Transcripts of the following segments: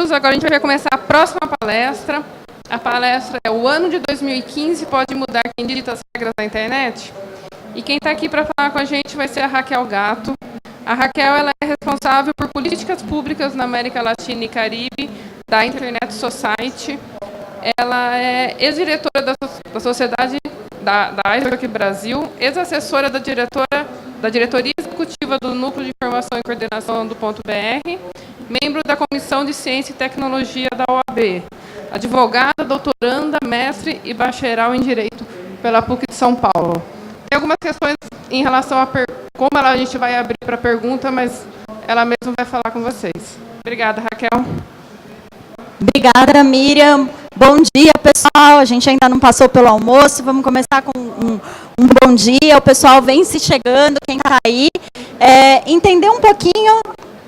minutos, agora a gente vai começar a próxima palestra. A palestra é o ano de 2015 pode mudar quem dita as regras da internet? E quem está aqui para falar com a gente vai ser a Raquel Gatto. A Raquel ela é responsável por políticas públicas na América Latina e Caribe, da Internet Society. Ela é ex-diretora da Sociedade da ISOC Brasil, ex-assessora da diretoria executiva do Núcleo de Informação e Coordenação do .br, membro da Comissão de Ciência e Tecnologia da OAB, advogada, doutoranda, mestre e bacharel em Direito pela PUC de São Paulo. Tem algumas questões em relação a como a gente vai abrir para pergunta, mas ela mesma vai falar com vocês. Obrigada, Raquel. Obrigada, Miriam. Bom dia, pessoal. A gente ainda não passou pelo almoço. Vamos começar com um bom dia. O pessoal vem se chegando, quem está aí. Entender um pouquinho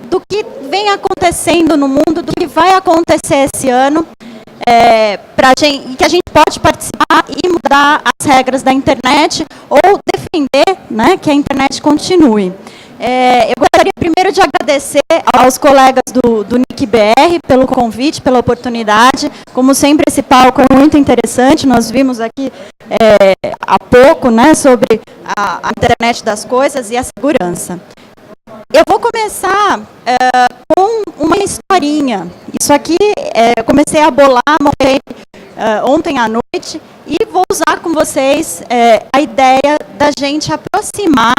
do que vem acontecendo no mundo, do que vai acontecer esse ano, que a gente pode participar e mudar as regras da internet ou defender, né, que a internet continue. Eu gostaria primeiro de agradecer aos colegas do NIC-BR pelo convite, pela oportunidade. Como sempre, esse palco é muito interessante. Nós vimos aqui há pouco, né, sobre a internet das coisas e a segurança. Eu vou começar com uma historinha. Isso aqui eu comecei a bolar ontem à noite e vou usar com vocês a ideia da gente aproximar.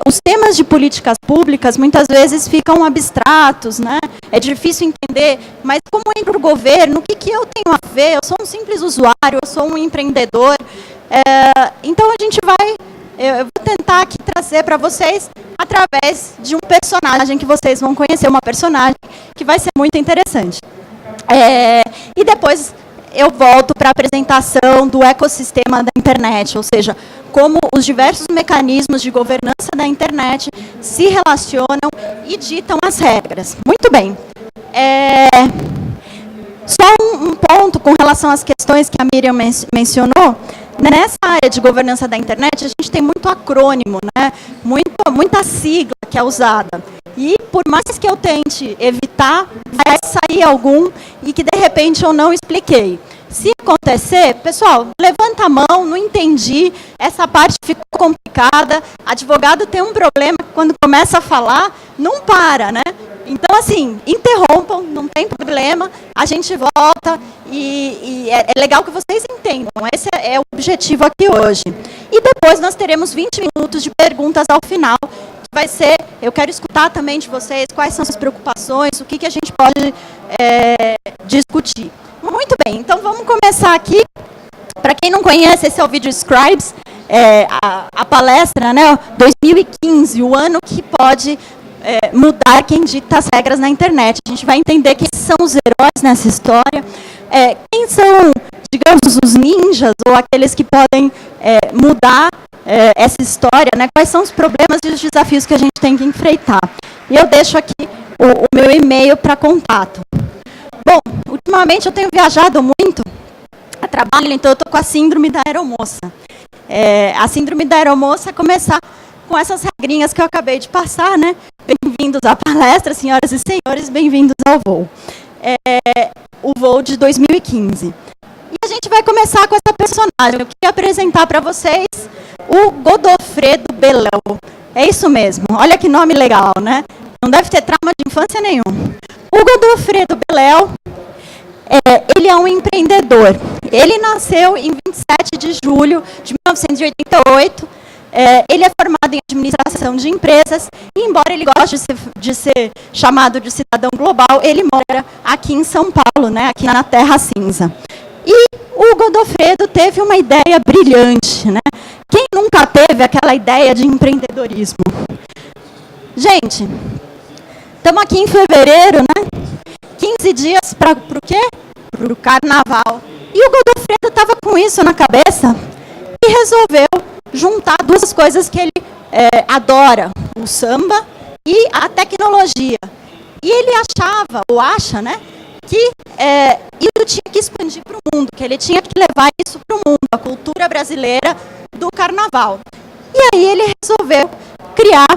Os temas de políticas públicas muitas vezes ficam abstratos, né? É difícil entender, mas como entra o governo, o que eu tenho a ver? Eu sou um simples usuário, eu sou um empreendedor. Então eu vou tentar aqui trazer para vocês através de um personagem que vocês vão conhecer, uma personagem que vai ser muito interessante. E depois eu volto para a apresentação do ecossistema da internet, ou seja, como os diversos mecanismos de governança da internet se relacionam e ditam as regras. Muito bem. Só um ponto com relação às questões que a Miriam mencionou. Nessa área de governança da internet, a gente tem muito acrônimo, né? Muita sigla que é usada. E por mais que eu tente evitar, vai sair algum e que de repente eu não expliquei. Se acontecer, pessoal, levanta a mão, não entendi, essa parte ficou complicada, advogado tem um problema, quando começa a falar, não para, né? Então, assim, interrompam, não tem problema, a gente volta e é legal que vocês entendam, esse é o objetivo aqui hoje. E depois nós teremos 20 minutos de perguntas ao final, que vai ser, eu quero escutar também de vocês quais são as preocupações, o que a gente pode discutir. Muito bem, então vamos começar aqui. Para quem não conhece, esse é o vídeo Scribes, a palestra, né, 2015, o ano que pode mudar quem dita as regras na internet. A gente vai entender quem são os heróis nessa história, quem são, digamos, os ninjas, ou aqueles que podem mudar essa história, né, quais são os problemas e os desafios que a gente tem que enfrentar. E eu deixo aqui o meu e-mail para contato. Bom, ultimamente eu tenho viajado muito a trabalho, então eu estou com a síndrome da aeromoça. A síndrome da aeromoça é começar com essas regrinhas que eu acabei de passar, né? Bem-vindos à palestra, senhoras e senhores, bem-vindos ao voo. O voo de 2015. E a gente vai começar com essa personagem. Eu queria apresentar para vocês o Godofredo Belel. É isso mesmo, olha que nome legal, né? Não deve ter trauma de infância nenhum. O Godofredo Belel, ele é um empreendedor. Ele nasceu em 27 de julho de 1988. Ele é formado em administração de empresas e, embora ele goste de ser chamado de cidadão global, ele mora aqui em São Paulo, né, aqui na Terra Cinza. E o Godofredo teve uma ideia brilhante, né? Quem nunca teve aquela ideia de empreendedorismo? Gente, estamos aqui em fevereiro, né? 15 dias para o quê? Para o carnaval. E o Godofredo estava com isso na cabeça e resolveu juntar duas coisas que ele adora, o samba e a tecnologia. E ele achava, ou acha, né, que isso tinha que expandir para o mundo, que ele tinha que levar isso para o mundo, a cultura brasileira do carnaval. E aí ele resolveu criar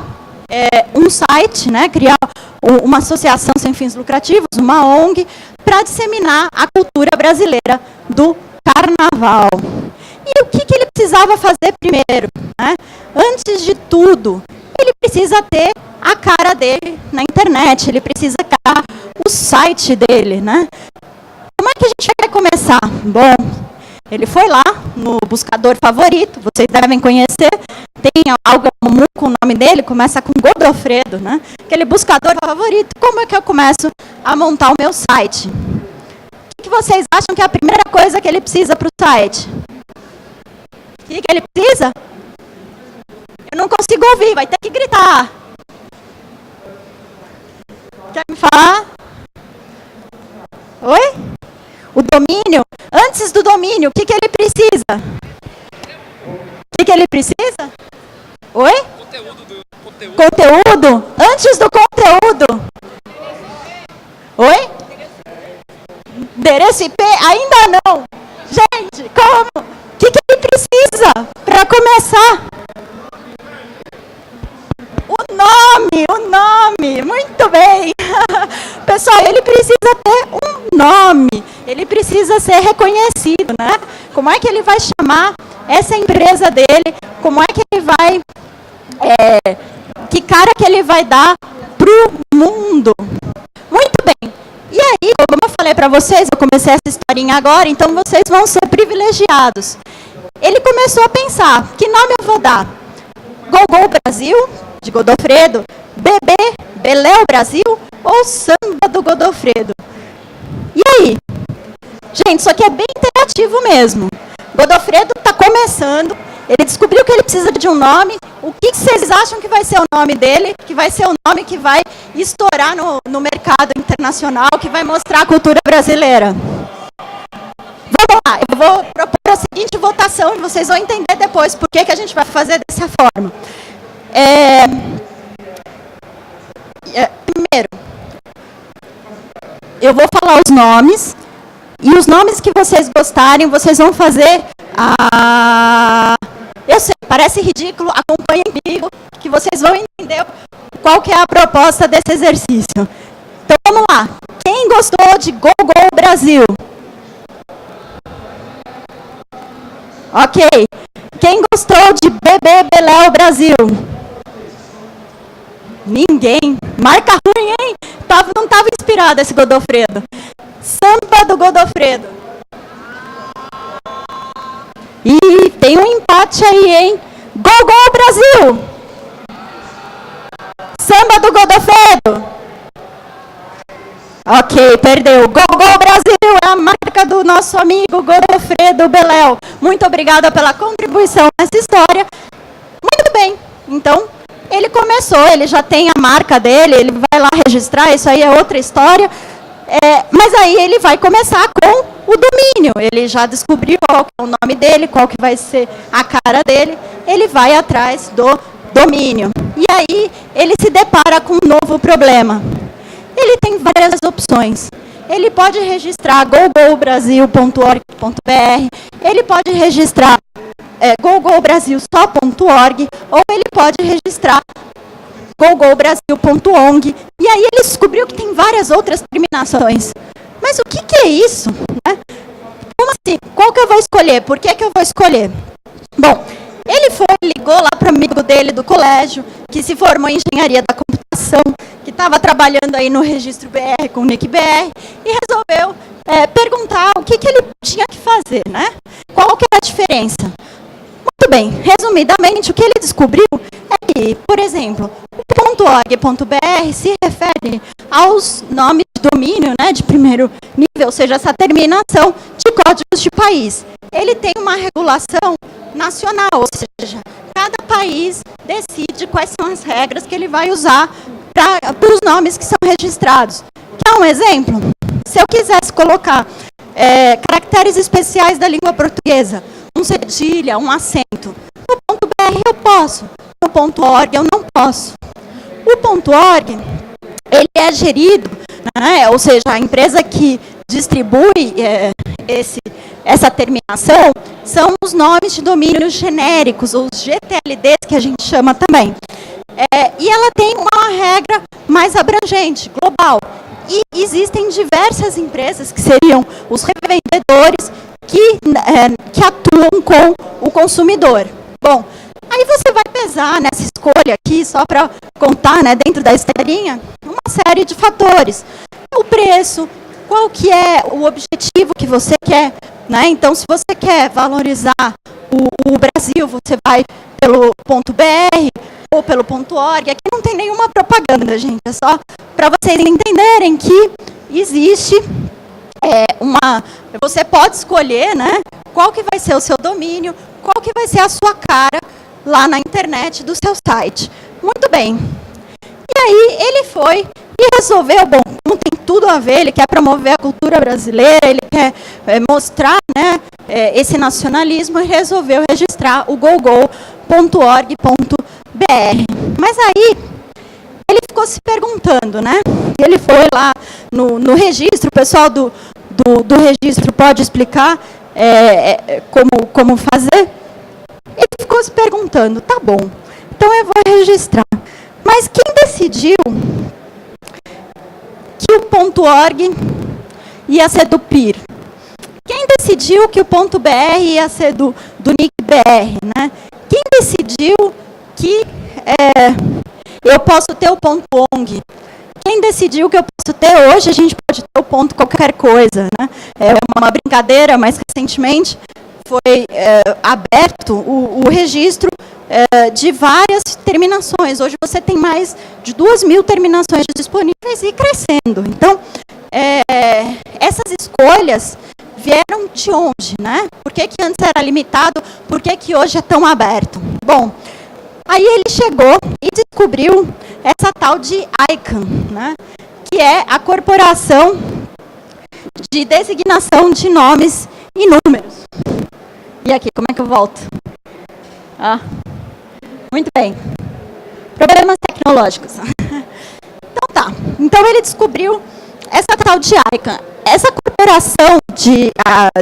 um site, né, criar uma associação sem fins lucrativos, uma ONG, para disseminar a cultura brasileira do carnaval. E o que ele precisava fazer primeiro, né? Antes de tudo, ele precisa ter a cara dele na internet, ele precisa criar o site dele, né? Como é que a gente vai começar? Bom, ele foi lá no buscador favorito, vocês devem conhecer, tem algo comum com o nome dele, começa com Godofredo, né? Aquele buscador favorito. Como é que eu começo a montar o meu site? O que vocês acham que é a primeira coisa que ele precisa para o site? O que ele precisa? Eu não consigo ouvir, vai ter que gritar. Quer me falar? Oi? O domínio? Antes do domínio, o que ele precisa? O que ele precisa? Oi? Conteúdo? Antes do conteúdo? Oi? Endereço IP? Ainda não. Gente, como? O que ele precisa para começar? O nome, muito bem. Pessoal, ele precisa ter um nome, ele precisa ser reconhecido, né? Como é que ele vai chamar essa empresa dele? Como é que ele vai, que cara que ele vai dar pro mundo? Muito bem. E aí, como eu falei para vocês, eu comecei essa historinha agora, então vocês vão ser privilegiados. Ele começou a pensar, que nome eu vou dar? Gogol Brasil, de Godofredo, Bebê, Beléu Brasil ou Samba do Godofredo? E aí? Gente, isso aqui é bem interativo mesmo. Godofredo está começando, ele descobriu que ele precisa de um nome. O que vocês acham que vai ser o nome dele? Que vai ser o nome que vai estourar no mercado internacional, que vai mostrar a cultura brasileira? Vamos lá, eu vou propor a seguinte votação e vocês vão entender depois por que a gente vai fazer dessa forma. Primeiro, eu vou falar os nomes, e os nomes que vocês gostarem, vocês vão fazer eu sei, parece ridículo, acompanhem comigo, que vocês vão entender qual que é a proposta desse exercício. Então, vamos lá. Quem gostou de Gogol Brasil? Ok. Quem gostou de Bebê Beléu Brasil? Ninguém. Marca ruim, hein? Não estava inspirado esse Godofredo. Samba do Godofredo. E tem um empate aí, hein? Gogol Brasil. Samba do Godofredo. Ok, perdeu. Gogol Brasil é a marca do nosso amigo Godofredo Beléu. Muito obrigada pela contribuição nessa história. Muito bem, então ele começou, ele já tem a marca dele, ele vai lá registrar, isso aí é outra história. Mas aí ele vai começar com o domínio. Ele já descobriu qual que é o nome dele, qual que vai ser a cara dele. Ele vai atrás do domínio. E aí ele se depara com um novo problema. Ele tem várias opções. Ele pode registrar gogolbrasil.org.br, ele pode registrar gogolbrasilsó.org, ou ele pode registrar gogolbrasil.ong. E aí ele descobriu que tem várias outras terminações. Mas o que é isso? Né? Como assim? Qual que eu vou escolher? Por que eu vou escolher? Bom, ele ligou lá para o amigo dele do colégio, que se formou em engenharia da computação, que estava trabalhando aí no registro BR com o NIC-BR, e resolveu perguntar o que ele tinha que fazer, né? Qual que era a diferença? Muito bem, resumidamente, o que ele descobriu é que, por exemplo, o .org.br se refere aos nomes de domínio, né, de primeiro nível, ou seja, essa terminação de códigos de país. Ele tem uma regulação nacional, ou seja, cada país decide quais são as regras que ele vai usar para os nomes que são registrados. Quer um exemplo? Se eu quisesse colocar caracteres especiais da língua portuguesa, um cedilha, um acento, no .br eu posso, no .org eu não posso. O .org, ele é gerido, né, ou seja, a empresa que distribui essa terminação são os nomes de domínio genéricos, os GTLDs, que a gente chama também. E ela tem uma uma regra mais abrangente, global. E existem diversas empresas que seriam os revendedores que atuam com o consumidor. Bom, aí você vai pesar nessa escolha aqui, só para contar, né, dentro da esteirinha, uma série de fatores. O preço, qual que é o objetivo que você quer, né? Então, se você quer valorizar o Brasil, você vai pelo .br ou pelo .org. Aqui não tem nenhuma propaganda, gente, é só para vocês entenderem que existe você pode escolher, né, qual que vai ser o seu domínio, qual que vai ser a sua cara lá na internet do seu site. Muito bem. E aí ele foi e resolveu, bom, como tem tudo a ver, ele quer promover a cultura brasileira, ele quer mostrar, né, esse nacionalismo, e resolveu registrar o gogol.org.br. Mas aí ele ficou se perguntando, né? Ele foi lá no registro, o pessoal do registro pode explicar como fazer. Ele ficou se perguntando, tá bom, então eu vou registrar. Mas quem decidiu que o .org ia ser do PIR? Quem decidiu que o .br ia ser do NIC.br, né? Quem decidiu que eu posso ter o .ong? Quem decidiu que eu posso ter hoje, a gente pode ter o ponto qualquer coisa, né? É uma brincadeira, mas recentemente foi aberto o registro de várias terminações. Hoje você tem mais de 2.000 terminações disponíveis e crescendo. Então, essas escolhas vieram de onde, né? Por que antes era limitado? Por que hoje é tão aberto? Bom, aí ele chegou e descobriu essa tal de ICANN, né? Que é a Corporação de Designação de Nomes e Números. E aqui, como é que eu volto? Muito bem. Problemas tecnológicos. Então tá. Então ele descobriu essa tal de ICANN. Essa corporação de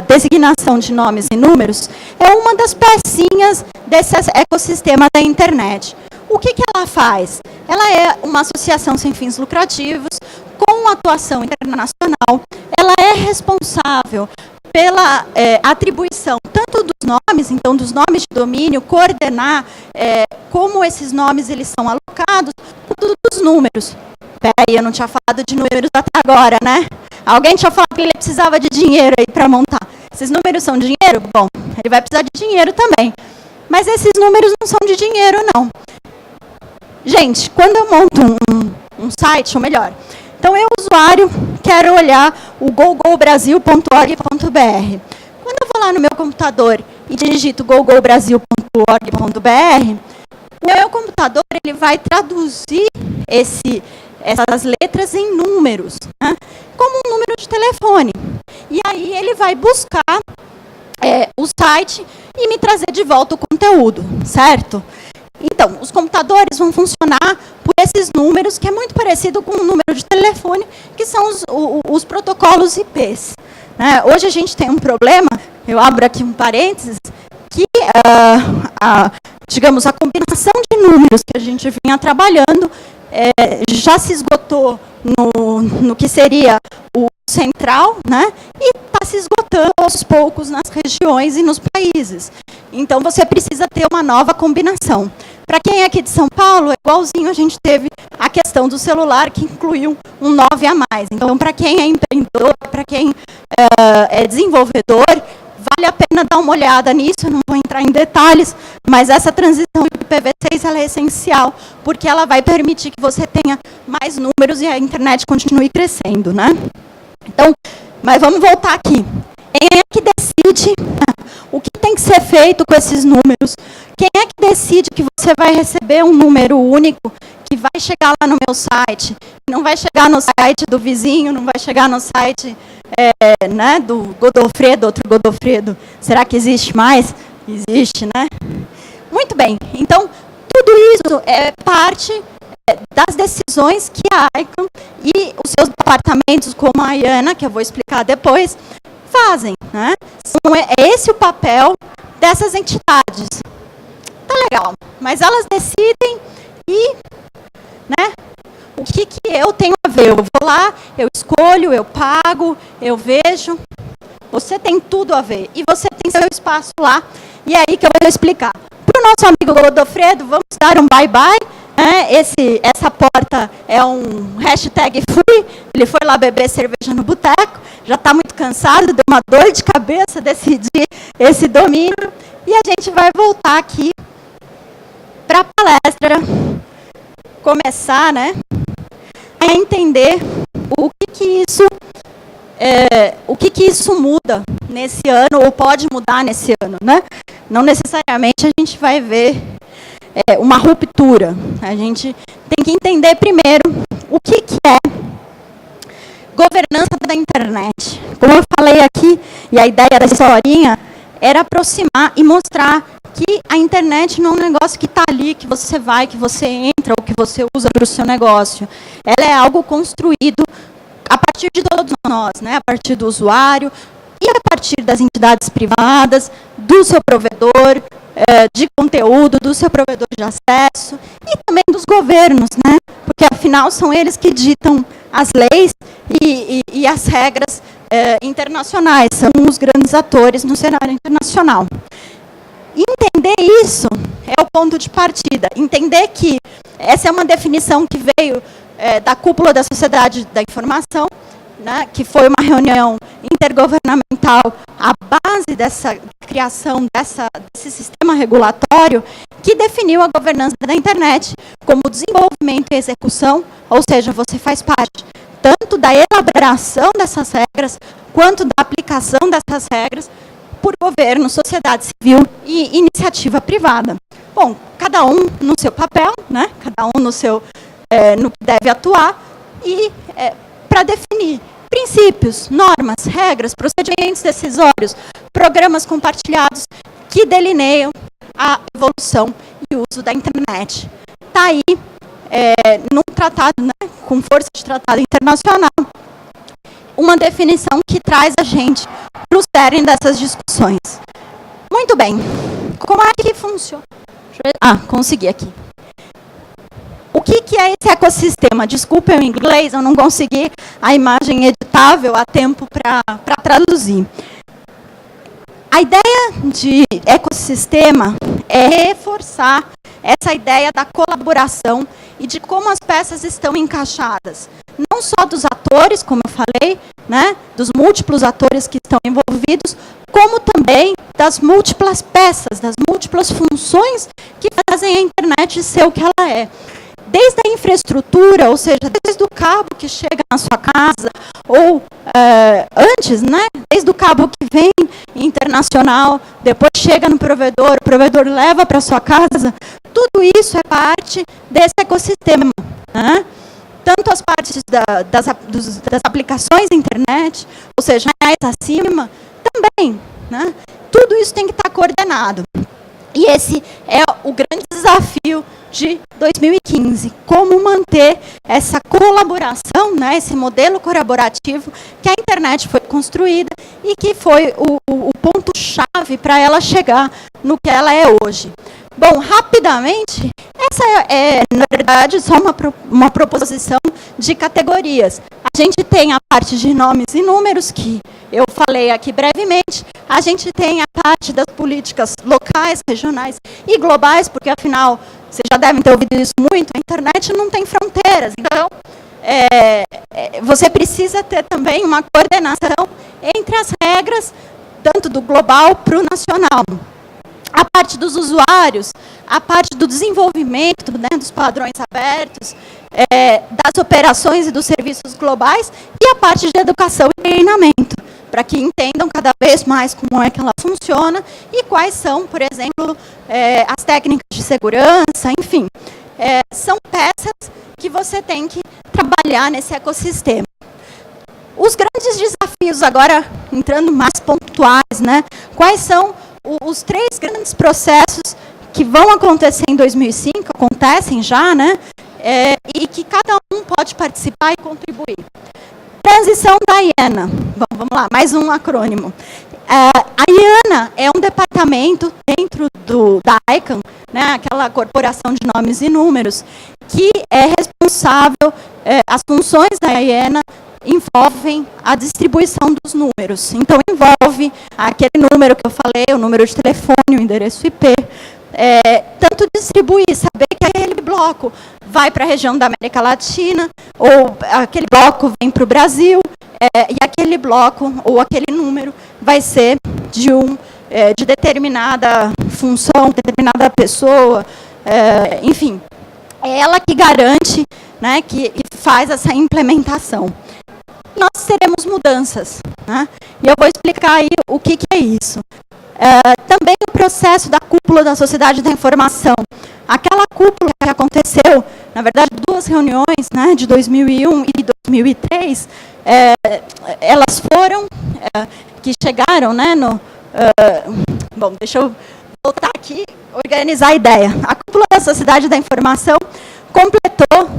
designação de nomes e números é uma das pecinhas desse ecossistema da internet. O que ela faz? Ela é uma associação sem fins lucrativos, com atuação internacional. Ela é responsável pela atribuição tanto dos nomes, então dos nomes de domínio, coordenar como esses nomes eles são alocados, quanto dos números. Peraí, eu não tinha falado de números até agora, né? Alguém tinha falado que ele precisava de dinheiro aí para montar. Esses números são dinheiro? Bom, ele vai precisar de dinheiro também. Mas esses números não são de dinheiro, não. Gente, quando eu monto um site, ou melhor, então eu, usuário, quero olhar o gogolbrasil.org.br. Quando eu vou lá no meu computador e digito gogolbrasil.org.br, o meu computador ele vai traduzir essas letras em números, né? Como um número de telefone. E aí ele vai buscar o site e me trazer de volta o conteúdo, certo? Então, os computadores vão funcionar por esses números, que é muito parecido com o número de telefone, que são os protocolos IPs. Né? Hoje a gente tem um problema, eu abro aqui um parênteses, que, digamos, a combinação de números que a gente vinha trabalhando já se esgotou no que seria o central, né? E está se esgotando aos poucos nas regiões e nos países. Então, você precisa ter uma nova combinação. Para quem é aqui de São Paulo, é igualzinho a gente teve a questão do celular, que incluiu um 9 a mais. Então, para quem é empreendedor, para quem é desenvolvedor, vale a pena dar uma olhada nisso, eu não vou entrar em detalhes, mas essa transição de IPv6 ela é essencial, porque ela vai permitir que você tenha mais números e a internet continue crescendo, né? Então, mas vamos voltar aqui. Quem é que decide o que tem que ser feito com esses números? Quem é que decide que você vai receber um número único que vai chegar lá no meu site, não vai chegar no site do vizinho, não vai chegar no site né, do Godofredo, outro Godofredo. Será que existe mais? Existe, né? Muito bem. Então, tudo isso é parte das decisões que a ICANN e os seus departamentos, como a IANA, que eu vou explicar depois, fazem. Né? É esse o papel dessas entidades. Tá legal, mas elas decidem e, né, O que eu tenho a ver? Eu vou lá, eu escolho, eu pago, eu vejo. Você tem tudo a ver. E você tem seu espaço lá. E é aí que eu vou explicar. Para o nosso amigo Godofredo, vamos dar um bye-bye. Essa porta é um hashtag free. Ele foi lá beber cerveja no boteco. Já está muito cansado, deu uma dor de cabeça decidir esse domínio. E a gente vai voltar aqui para a palestra. Começar, né, a entender o que isso muda nesse ano, ou pode mudar nesse ano, né? Não necessariamente a gente vai ver uma ruptura. A gente tem que entender primeiro o que é governança da internet. Como eu falei aqui, e a ideia da historinha era aproximar e mostrar que a internet não é um negócio que está ali, que você vai, que você entra, ou que você usa para o seu negócio. Ela é algo construído a partir de todos nós, né? A partir do usuário e a partir das entidades privadas, do seu provedor de conteúdo, do seu provedor de acesso e também dos governos, né? Porque, afinal, são eles que ditam as leis e as regras internacionais, são os grandes atores no cenário internacional. Entender isso é o ponto de partida. Entender que essa é uma definição que veio da cúpula da Sociedade da Informação, né, que foi uma reunião intergovernamental à base dessa criação desse sistema regulatório que definiu a governança da internet como desenvolvimento e execução, ou seja, você faz parte tanto da elaboração dessas regras quanto da aplicação dessas regras por governo, sociedade civil e iniciativa privada. Bom, cada um no seu papel, né? Cada um no que deve atuar e para definir princípios, normas, regras, procedimentos decisórios, programas compartilhados que delineiam a evolução e o uso da internet. Está aí, num tratado, né, com força de tratado internacional, uma definição que traz a gente para o cerne dessas discussões. Muito bem. Como é que funciona? Consegui aqui. O que é esse ecossistema? Desculpem o inglês, eu não consegui a imagem editável a tempo para traduzir. A ideia de ecossistema é reforçar essa ideia da colaboração e de como as peças estão encaixadas. Não só dos atores, como eu falei, né, dos múltiplos atores que estão envolvidos, como também das múltiplas peças, das múltiplas funções que fazem a internet ser o que ela é. Desde a infraestrutura, ou seja, desde o cabo que chega na sua casa, ou antes, né, desde o cabo que vem internacional, depois chega no provedor, o provedor leva para a sua casa, tudo isso é parte desse ecossistema, né? Tanto as partes das aplicações da internet, ou seja, mais acima, também, né? Tudo isso tem que estar coordenado. E esse é o grande desafio de 2015, como manter essa colaboração, né, esse modelo colaborativo que a internet foi construída e que foi o ponto-chave para ela chegar no que ela é hoje. Bom, rapidamente, essa é, na verdade, só uma proposição de categorias. A gente tem a parte de nomes e números, que eu falei aqui brevemente. A gente tem a parte das políticas locais, regionais e globais, porque, afinal, vocês já devem ter ouvido isso muito, a internet não tem fronteiras. Então, você precisa ter também uma coordenação entre as regras, tanto do global para o nacional. A parte dos usuários, a parte do desenvolvimento, né, dos padrões abertos, das operações e dos serviços globais, e a parte de educação e treinamento, para que entendam cada vez mais como é que ela funciona e quais são, por exemplo, as técnicas de segurança, enfim. São peças que você tem que trabalhar nesse ecossistema. Os grandes desafios, agora entrando mais pontuais, né? Quais são os 3 grandes processos que vão acontecer em 2005, acontecem já, né? E que cada um pode participar e contribuir. Transição da IANA. Bom, vamos lá, mais um acrônimo. A IANA é um departamento dentro da ICANN, né, aquela corporação de nomes e números, que é responsável as funções da AIENA envolvem a distribuição dos números. Então, envolve aquele número que eu falei, o número de telefone, o endereço IP, tanto distribuir, saber que aquele bloco vai para a região da América Latina, ou aquele bloco vem para o Brasil, e aquele bloco, ou aquele número, vai ser de determinada função, determinada pessoa, enfim. É ela que garante, né, que faz essa implementação. Nós teremos mudanças, né? E eu vou explicar aí o que é isso. Também o processo da cúpula da Sociedade da Informação. Aquela cúpula que aconteceu, na verdade, 2 reuniões, né, de 2001 e 2003, elas foram, que chegaram, né, bom, deixa eu voltar aqui, organizar a ideia. A cúpula da Sociedade da Informação completou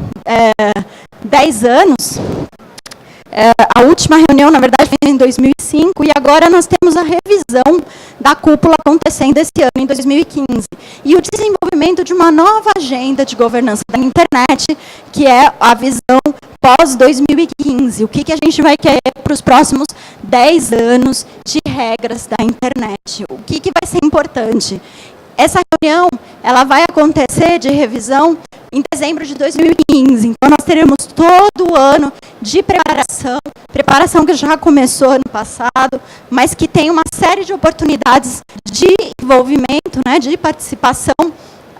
10 anos. A última reunião, na verdade, foi em 2005, e agora nós temos a revisão da cúpula acontecendo esse ano, em 2015. E o desenvolvimento de uma nova agenda de governança da internet, que é a visão pós-2015. O que a gente vai querer para os próximos 10 anos de regras da internet? O que vai ser importante? Essa reunião, ela vai acontecer de revisão em dezembro de 2015. Então, nós teremos todo o ano de preparação que já começou ano passado, mas que tem uma série de oportunidades de envolvimento, né, de participação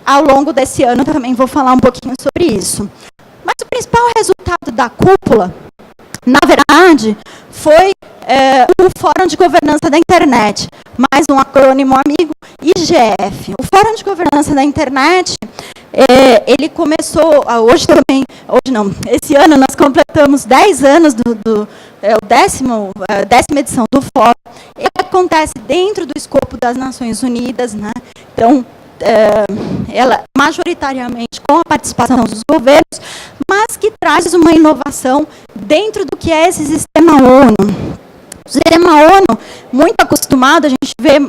ao longo desse ano. Também vou falar um pouquinho sobre isso. Mas o principal resultado da cúpula, na verdade, foi o Fórum de Governança da Internet, mais um acrônimo amigo, IGF. O Fórum de Governança da Internet, ele começou, esse ano nós completamos 10 anos décima edição do Fórum. Ele acontece dentro do escopo das Nações Unidas, né? Então, ela majoritariamente com a participação dos governos, mas que traz uma inovação dentro do que é esse sistema ONU. O sistema ONU, muito acostumado, a gente vê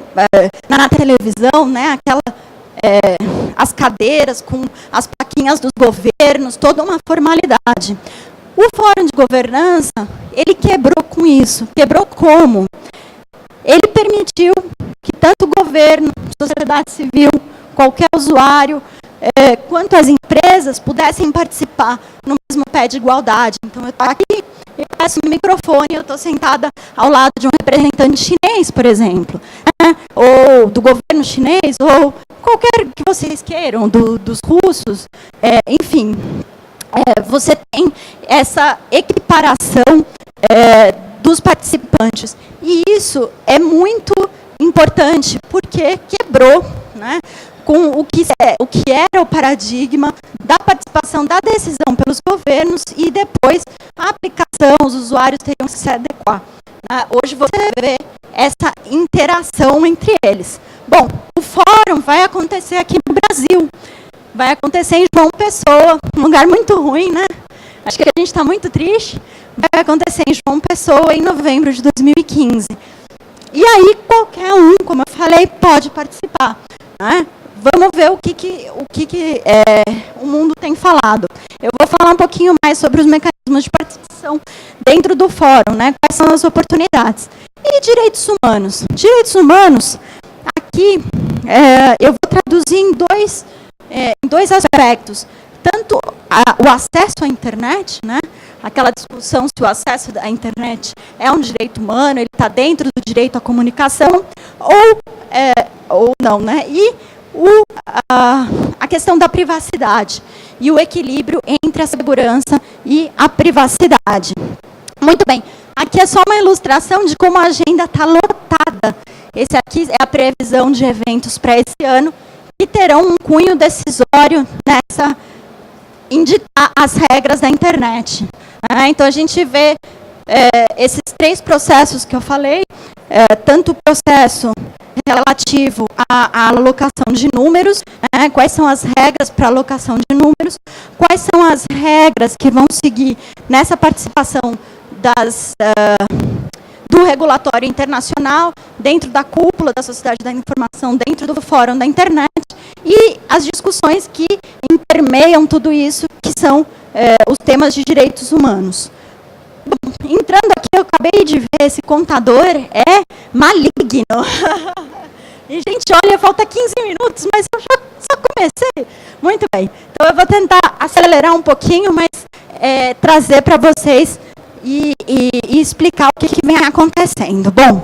na televisão, né, as cadeiras com as plaquinhas dos governos, toda uma formalidade. O Fórum de Governança, ele quebrou com isso. Quebrou como? Ele permitiu que tanto o governo, sociedade civil, qualquer usuário, quanto as empresas pudessem participar no mesmo pé de igualdade. Então, eu estou aqui, eu peço o microfone, eu estou sentada ao lado de um representante chinês, por exemplo, né? Ou do governo chinês, ou qualquer que vocês queiram, dos russos, enfim. Você tem essa equiparação dos participantes. E isso é muito importante, porque quebrou, né, com o que era o paradigma da participação da decisão pelos governos e depois a aplicação, os usuários teriam que se adequar. Hoje você vê essa interação entre eles. Bom, o fórum vai acontecer aqui no Brasil, vai acontecer em João Pessoa, um lugar muito ruim, né? Acho que a gente está muito triste. Vai acontecer em João Pessoa em novembro de 2015. E aí qualquer um, como eu falei, pode participar, né? Vamos ver o que o mundo tem falado. Eu vou falar um pouquinho mais sobre os mecanismos de participação dentro do fórum, né? Quais são as oportunidades. E direitos humanos. Direitos humanos, aqui, eu vou traduzir em dois aspectos. Tanto o acesso à internet, né? Aquela discussão se o acesso à internet é um direito humano, ele está dentro do direito à comunicação, ou não, né? E a questão da privacidade e o equilíbrio entre a segurança e a privacidade. Muito bem, aqui é só uma ilustração de como a agenda está lotada. Esse aqui é a previsão de eventos para esse ano, que terão um cunho decisório nessa indicar as regras da internet. Então, a gente vê esses 3 processos que eu falei, tanto o processo relativo à alocação de números, quais são as regras para alocação de números, quais são as regras que vão seguir nessa participação do regulatório internacional, dentro da cúpula da sociedade da informação, dentro do fórum da internet, e as discussões que permeiam tudo isso, que são os temas de direitos humanos. Bom, entrando aqui, eu acabei de ver, esse contador é maligno. E, gente, olha, falta 15 minutos, mas eu já só comecei. Muito bem. Então, eu vou tentar acelerar um pouquinho, mas trazer para vocês e explicar o que vem acontecendo. Bom,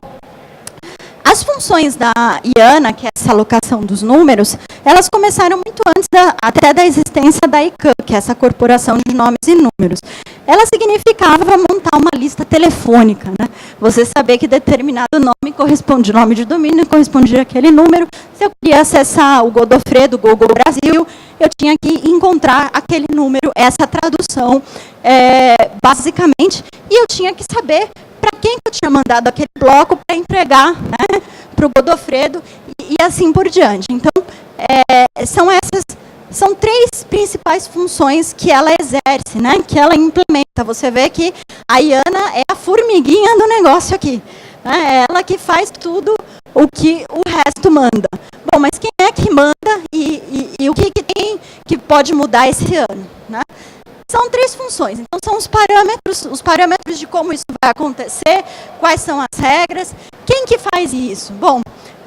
as funções da IANA, que é essa alocação dos números, elas começaram muito antes até da existência da ICANN, que é essa corporação de nomes e números. Ela significava montar uma lista telefônica, né? Você saber que determinado nome corresponde, nome de domínio correspondia àquele número. Se eu queria acessar o Godofredo, Google Brasil, eu tinha que encontrar aquele número, essa tradução, basicamente, e eu tinha que saber para quem eu tinha mandado aquele bloco para entregar, né, para o Godofredo e assim por diante. Então, são 3 principais funções que ela exerce, né, que ela implementa. Você vê que a IANA é a formiguinha do negócio aqui. Né, é ela que faz tudo o que o resto manda. Bom, mas quem é que manda e o que tem que pode mudar esse ano? Né? São 3 funções. Então, são os parâmetros de como isso vai acontecer, quais são as regras, quem que faz isso? Bom,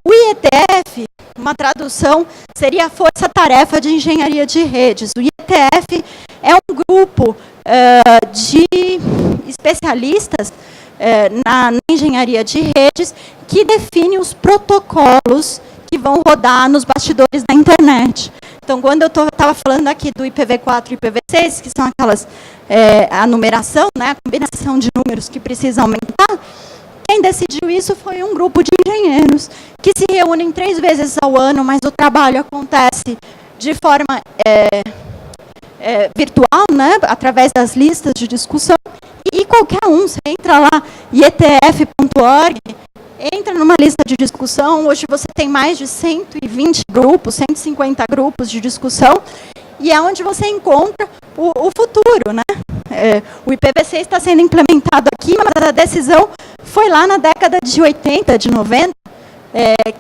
o IETF, uma tradução, seria a Força-Tarefa de Engenharia de Redes. O IETF é um grupo de especialistas na engenharia de redes que define os protocolos que vão rodar nos bastidores da internet. Então, quando eu estava falando aqui do IPv4 e IPv6, que são aquelas, a numeração, né, a combinação de números que precisa aumentar, quem decidiu isso foi um grupo de engenheiros que se reúnem 3 vezes ao ano, mas o trabalho acontece de forma virtual, né, através das listas de discussão, e qualquer um, você entra lá, ietf.org, entra numa lista de discussão. Hoje você tem mais de 120 grupos, 150 grupos de discussão, e é onde você encontra o futuro, né? O IPv6 está sendo implementado aqui, mas a decisão foi lá na década de 80, de 90,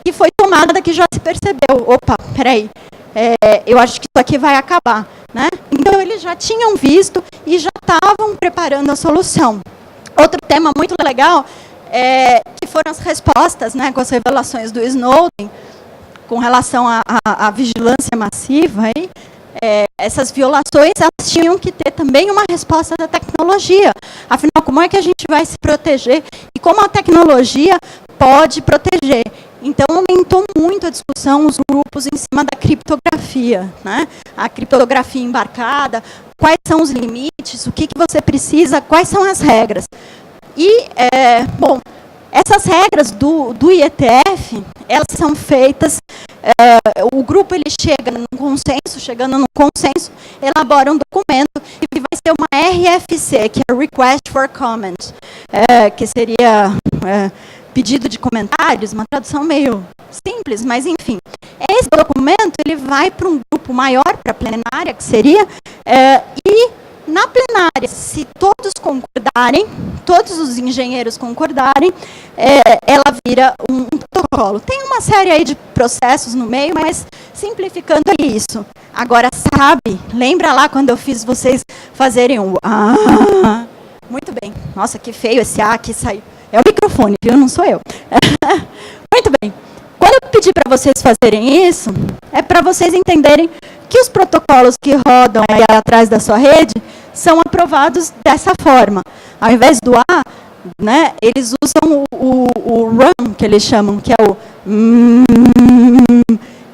que foi tomada, que já se percebeu, opa, peraí, eu acho que isso aqui vai acabar. Né? Então, eles já tinham visto e já estavam preparando a solução. Outro tema muito legal que foram as respostas, né, com as revelações do Snowden, com relação à vigilância massiva. Aí, essas violações, elas tinham que ter também uma resposta da tecnologia. Afinal, como é que a gente vai se proteger e como a tecnologia pode proteger? Então, aumentou muito a discussão, os grupos em cima da criptografia, né? A criptografia embarcada, quais são os limites, o que você precisa, quais são as regras. E, bom, essas regras do IETF, elas são feitas, o grupo ele chega num consenso, chegando num consenso, elabora um documento e vai ser uma RFC, que é Request for Comment, que seria pedido de comentários, uma tradução meio simples, mas enfim. Esse documento ele vai para um grupo maior, para a plenária, que seria, e na plenária, se todos concordarem, todos os engenheiros concordarem, ela vira um protocolo. Tem uma série aí de processos no meio, mas simplificando é isso. Agora, sabe, lembra lá quando eu fiz vocês fazerem o A? Muito bem. Nossa, que feio esse A que saiu. É o microfone, viu? Não sou eu. Muito bem. Quando eu pedi para vocês fazerem isso, é para vocês entenderem que os protocolos que rodam aí atrás da sua rede são aprovados dessa forma. Ao invés do A, né, eles usam o run, que eles chamam, que é o...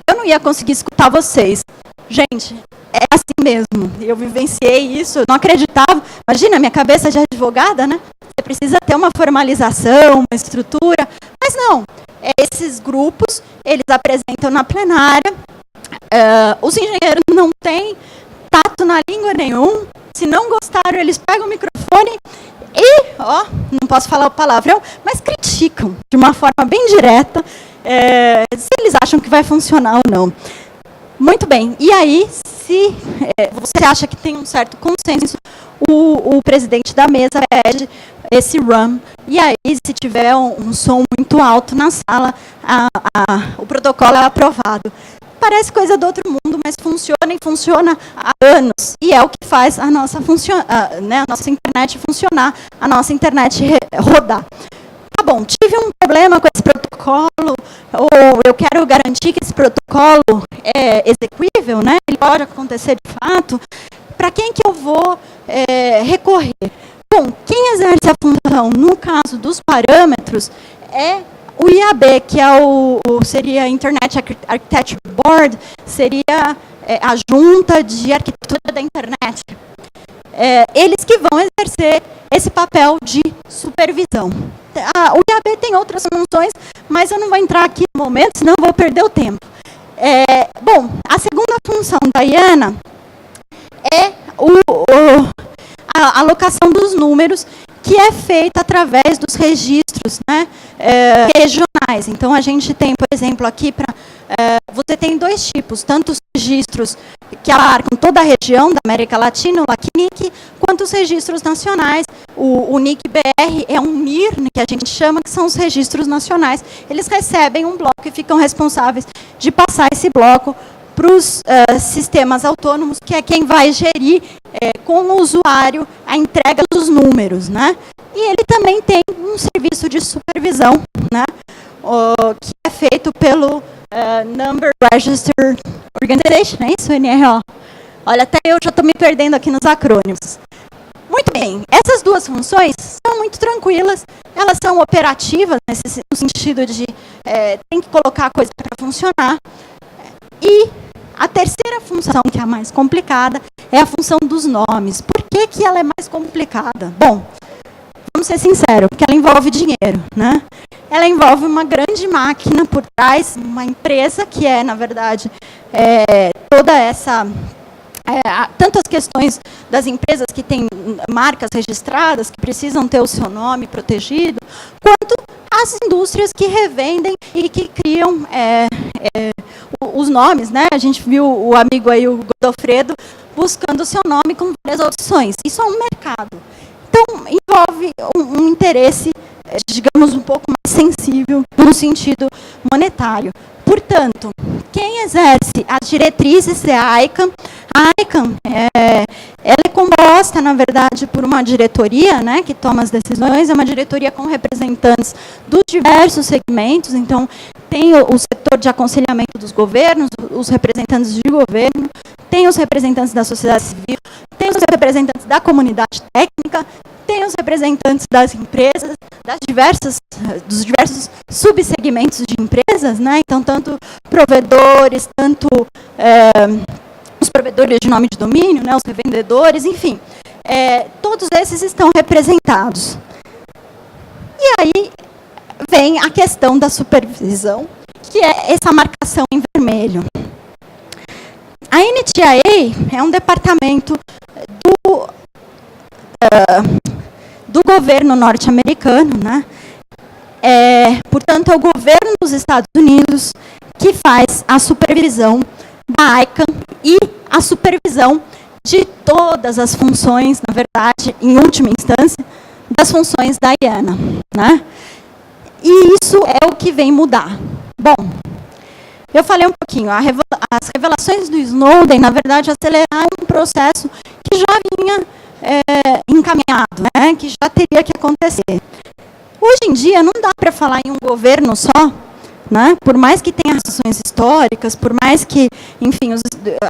Eu não ia conseguir escutar vocês. Gente, é assim mesmo. Eu vivenciei isso, eu não acreditava. Imagina, minha cabeça de advogada, né? Você precisa ter uma formalização, uma estrutura. Mas não. Esses grupos, eles apresentam na plenária. Os engenheiros não têm tato na língua nenhum. Se não gostaram, eles pegam o microfone e, não posso falar o palavrão, mas criticam de uma forma bem direta se eles acham que vai funcionar ou não. Muito bem. E aí, se você acha que tem um certo consenso, o presidente da mesa pede esse run. E aí, se tiver um som muito alto na sala, o protocolo é aprovado. parece coisa do outro mundo, mas funciona e funciona há anos. E é o que faz a nossa, a nossa internet funcionar, a nossa internet rodar. Tá bom, tive um problema com esse protocolo, ou eu quero garantir que esse protocolo é execuível, né? Ele pode acontecer de fato. Para quem que eu vou recorrer? Bom, quem exerce a função, no caso dos parâmetros, é o IAB, que seria Internet Architecture Board, seria a junta de arquitetura da internet. Eles que vão exercer esse papel de supervisão. O IAB tem outras funções, mas eu não vou entrar aqui no momento, senão eu vou perder o tempo. Bom, a segunda função da IANA é a alocação dos números, que é feita através dos registros, né, regionais. Então, a gente tem, por exemplo, aqui, você tem dois tipos, tanto os registros que abarcam toda a região da América Latina, o LACNIC, quanto os registros nacionais. O NIC-BR é um NIR, que a gente chama, que são os registros nacionais. Eles recebem um bloco e ficam responsáveis de passar esse bloco para os sistemas autônomos, que é quem vai gerir com o usuário a entrega dos números, né? E ele também tem um serviço de supervisão, né? Que é feito pelo Number Register Organization, é isso, NRO? Olha, até eu já estou me perdendo aqui nos acrônimos. Muito bem, essas duas funções são muito tranquilas, elas são operativas, no sentido de tem que colocar a coisa para funcionar. E a terceira função, que é a mais complicada, é a função dos nomes. Por que que ela é mais complicada? Bom, vamos ser sinceros, porque ela envolve dinheiro, né? Ela envolve uma grande máquina por trás, uma empresa que é, na verdade, toda essa... tanto as questões das empresas que têm marcas registradas, que precisam ter o seu nome protegido, quanto as indústrias que revendem e que criam os nomes, né? A gente viu o amigo aí, o Godofredo, buscando o seu nome com várias opções. Isso é um mercado. Então, envolve um interesse, digamos, um pouco mais sensível no sentido monetário. Portanto, quem exerce as diretrizes é a ICANN. A ICANN, ela é composta, na verdade, por uma diretoria, né, que toma as decisões, é uma diretoria com representantes dos diversos segmentos. Então, tem o setor de aconselhamento dos governos, os representantes de governo, tem os representantes da sociedade civil, tem os representantes da comunidade técnica, tem os representantes das empresas, dos diversos subsegmentos de empresas, né? Então, tanto provedores, tanto os provedores de nome de domínio, né? Os revendedores, enfim. Todos esses estão representados. E aí vem a questão da supervisão, que é essa marcação em vermelho. A NTIA é um departamento do governo norte-americano, né? Portanto, é o governo dos Estados Unidos que faz a supervisão da ICANN e a supervisão de todas as funções, na verdade, em última instância, das funções da IANA, né? E isso é o que vem mudar. Bom, eu falei um pouquinho, as revelações do Snowden, na verdade, aceleraram um processo que já vinha encaminhado, né, que já teria que acontecer. Hoje em dia, não dá para falar em um governo só, né, por mais que tenha razões históricas, por mais que, enfim,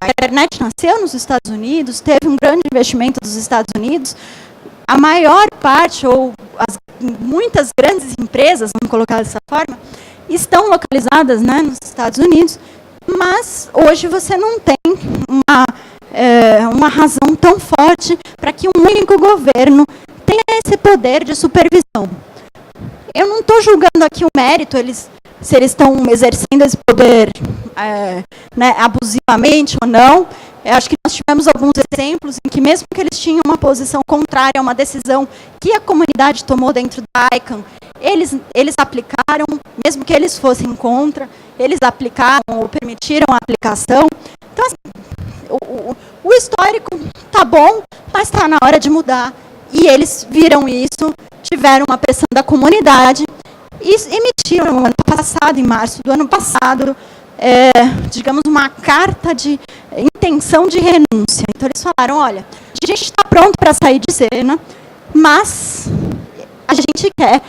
a internet nasceu nos Estados Unidos, teve um grande investimento dos Estados Unidos, a maior parte, ou muitas grandes empresas, vamos colocar dessa forma, estão localizadas, né, nos Estados Unidos, mas hoje você não tem uma razão tão forte para que um único governo tenha esse poder de supervisão. Eu não estou julgando aqui o mérito, se eles estão exercendo esse poder né, abusivamente ou não. Eu acho que nós tivemos alguns exemplos em que, mesmo que eles tinham uma posição contrária a uma decisão que a comunidade tomou dentro da ICANN, eles aplicaram, mesmo que eles fossem contra, eles aplicaram ou permitiram a aplicação. Então, assim, o histórico está bom, mas está na hora de mudar. E eles viram isso, tiveram uma pressão da comunidade e emitiram, no ano passado, em março do ano passado, digamos, uma carta de intenção de renúncia. Então, eles falaram, olha, a gente está pronto para sair de cena, mas a gente quer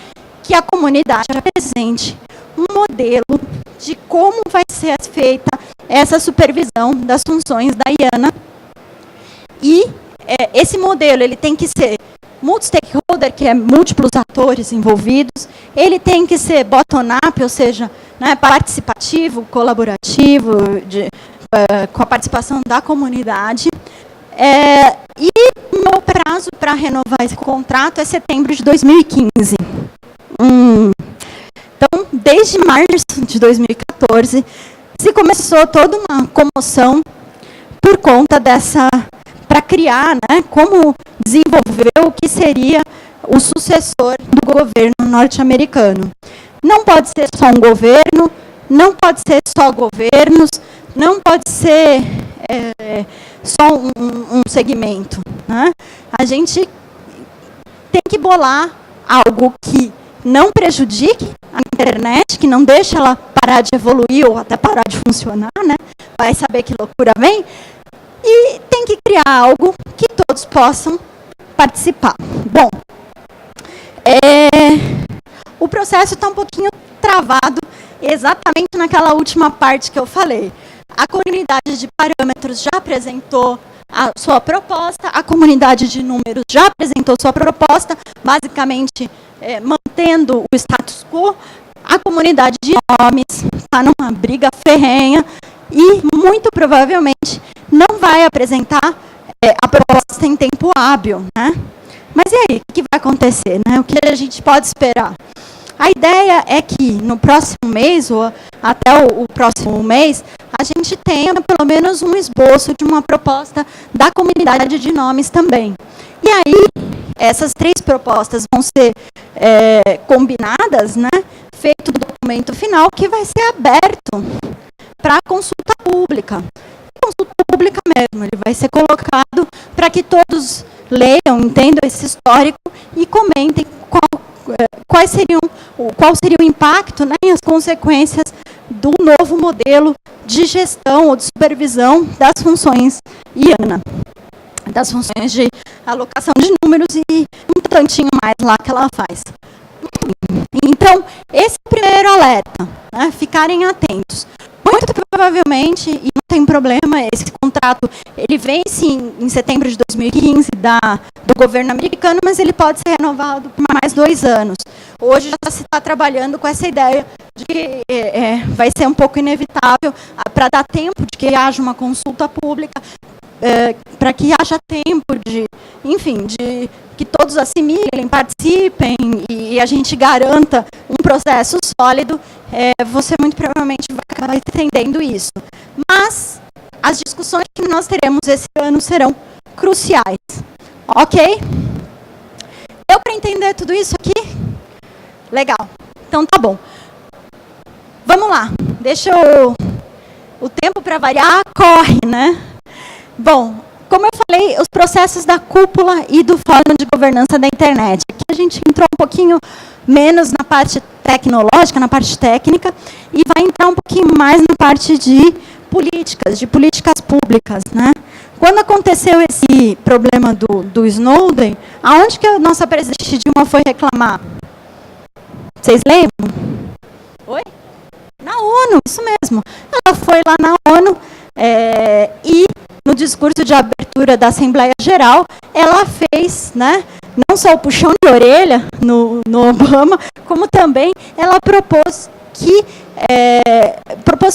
que a comunidade apresente um modelo de como vai ser feita essa supervisão das funções da IANA. E esse modelo ele tem que ser multi-stakeholder, que é múltiplos atores envolvidos, ele tem que ser bottom-up, ou seja, né, participativo, colaborativo, com a participação da comunidade. E o meu prazo para renovar esse contrato é setembro de 2015. Então, desde março de 2014, se começou toda uma comoção por conta para criar, né, como desenvolver o que seria o sucessor do governo norte-americano. Não pode ser só um governo, não pode ser só governos, não pode ser só um segmento, né? A gente tem que bolar algo que não prejudique a internet, que não deixe ela parar de evoluir ou até parar de funcionar, né? Vai saber que loucura vem. E tem que criar algo que todos possam participar. Bom, o processo está um pouquinho travado exatamente naquela última parte que eu falei. A comunidade de parâmetros já apresentou a sua proposta, a comunidade de números já apresentou sua proposta, basicamente mantendo o status quo. A comunidade de nomes está numa briga ferrenha e, muito provavelmente, não vai apresentar a proposta em tempo hábil, né? Mas e aí, o que vai acontecer, né? O que a gente pode esperar? A ideia é que no próximo mês, ou até o próximo mês, a gente tenha pelo menos um esboço de uma proposta da comunidade de nomes também. E aí, essas 3 propostas vão ser combinadas, né? Feito o documento final, que vai ser aberto para consulta pública. Consulta pública mesmo, ele vai ser colocado para que todos leiam, entendam esse histórico e comentem qual seria o impacto, né, e as consequências do novo modelo de gestão ou de supervisão das funções IANA, das funções de alocação de números e um tantinho mais lá que ela faz. Então, esse é o primeiro alerta, né, ficarem atentos. Muito provavelmente, e não tem problema, esse contrato ele vence em setembro de 2015 do governo americano, mas ele pode ser renovado por mais 2 anos. Hoje já se está trabalhando com essa ideia de que vai ser um pouco inevitável para dar tempo de que haja uma consulta pública, para que haja tempo de que todos assimilem, participem e a gente garanta um processo sólido, você muito provavelmente vai acabar entendendo isso. Mas as discussões que nós teremos esse ano serão cruciais. Ok? Deu para entender tudo isso aqui? Legal. Então tá bom. Vamos lá. Deixa o tempo para variar corre, né? Bom, como eu falei, os processos da cúpula e do Fórum de Governança da Internet. Aqui a gente entrou um pouquinho menos na parte tecnológica, na parte técnica, e vai entrar um pouquinho mais na parte de políticas públicas, né? Quando aconteceu esse problema do Snowden, aonde que a nossa presidente Dilma foi reclamar? Vocês lembram? Oi? Na ONU, isso mesmo. Ela foi lá na ONU e no discurso de abertura da Assembleia Geral, ela fez, né, não só o puxão de orelha no Obama, como também ela propôs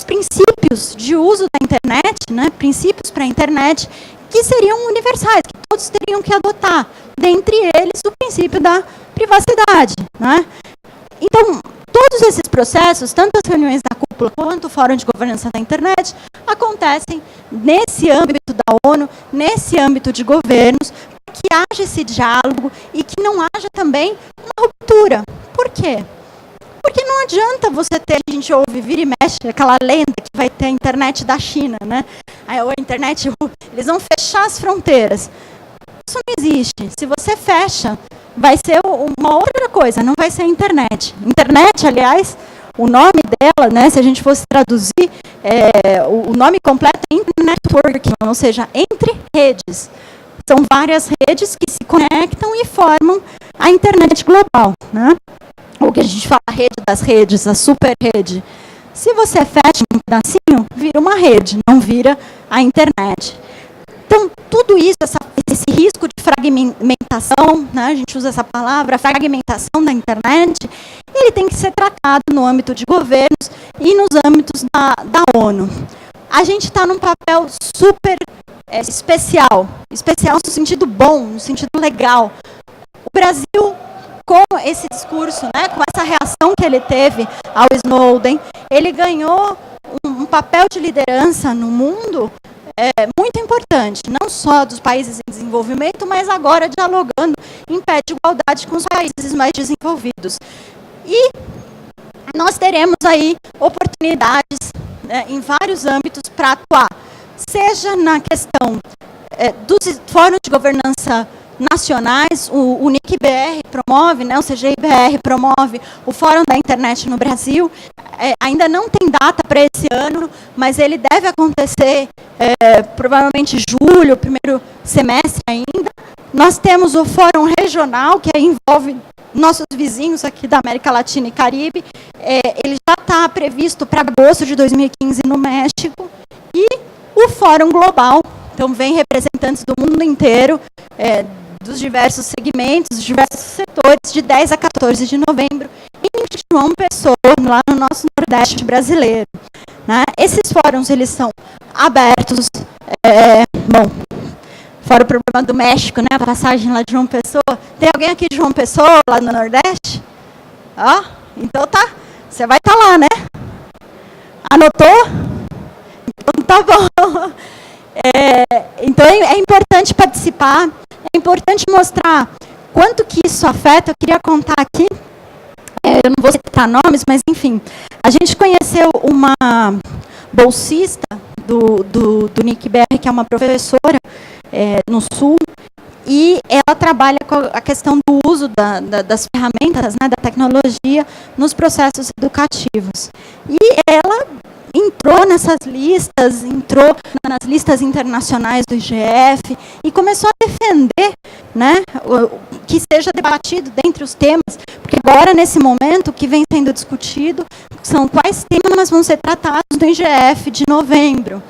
princípios de uso da internet, né, princípios para a internet, que seriam universais, que todos teriam que adotar, dentre eles o princípio da privacidade, né? Então, todos esses processos, tanto as reuniões da cúpula quanto o Fórum de Governança da Internet, acontecem nesse âmbito da ONU, nesse âmbito de governos, para que haja esse diálogo e que não haja também uma ruptura. Por quê? Porque não adianta você ter, a gente ouve, vira e mexe, aquela lenda que vai ter a internet da China, né? A internet, eles vão fechar as fronteiras. Isso não existe. Se você fecha, vai ser uma outra coisa, não vai ser a internet. Internet, aliás, O nome dela, né, se a gente fosse traduzir, o nome completo é Internet Networking, ou seja, entre redes. São várias redes que se conectam e formam a internet global, né? Ou que a gente fala rede das redes, a super rede. Se você fecha um pedacinho, vira uma rede, não vira a internet. Então, tudo isso, esse risco de fragmentação, né, a gente usa essa palavra, fragmentação da internet, ele tem que ser tratado no âmbito de governos e nos âmbitos da ONU. A gente está num papel super especial no sentido bom, no sentido legal. O Brasil, com esse discurso, né, com essa reação que ele teve ao Snowden, ele ganhou um papel de liderança no mundo muito importante, não só dos países em desenvolvimento, mas agora dialogando em pé de igualdade com os países mais desenvolvidos. E nós teremos aí oportunidades em vários âmbitos para atuar, seja na questão dos fóruns de governança nacionais, o NIC-BR promove, né, o CGI-BR promove o Fórum da Internet no Brasil. Ainda não tem data para esse ano, mas ele deve acontecer provavelmente em julho, primeiro semestre ainda. Nós temos o Fórum Regional, que envolve nossos vizinhos aqui da América Latina e Caribe. Ele já está previsto para agosto de 2015 no México. E o Fórum Global, então vem representantes do mundo inteiro, dos diversos segmentos, dos diversos setores, de 10 a 14 de novembro, em João Pessoa, lá no nosso Nordeste brasileiro. Né? Esses fóruns, eles são abertos, fora o problema do México, né, a passagem lá de João Pessoa. Tem alguém aqui de João Pessoa, lá no Nordeste? Então tá, você vai estar lá, né? Anotou? Então tá bom. Então é importante participar, é importante mostrar quanto que isso afeta. Eu queria contar aqui, eu não vou citar nomes, mas enfim, a gente conheceu uma bolsista do NIC-BR, que é uma professora no Sul, e ela trabalha com a questão do uso das ferramentas, né, da tecnologia nos processos educativos. E ela entrou nessas listas, entrou nas listas internacionais do IGF e começou a defender, né, que seja debatido dentre os temas, porque agora, nesse momento, o que vem sendo discutido são quais temas vão ser tratados no IGF de novembro.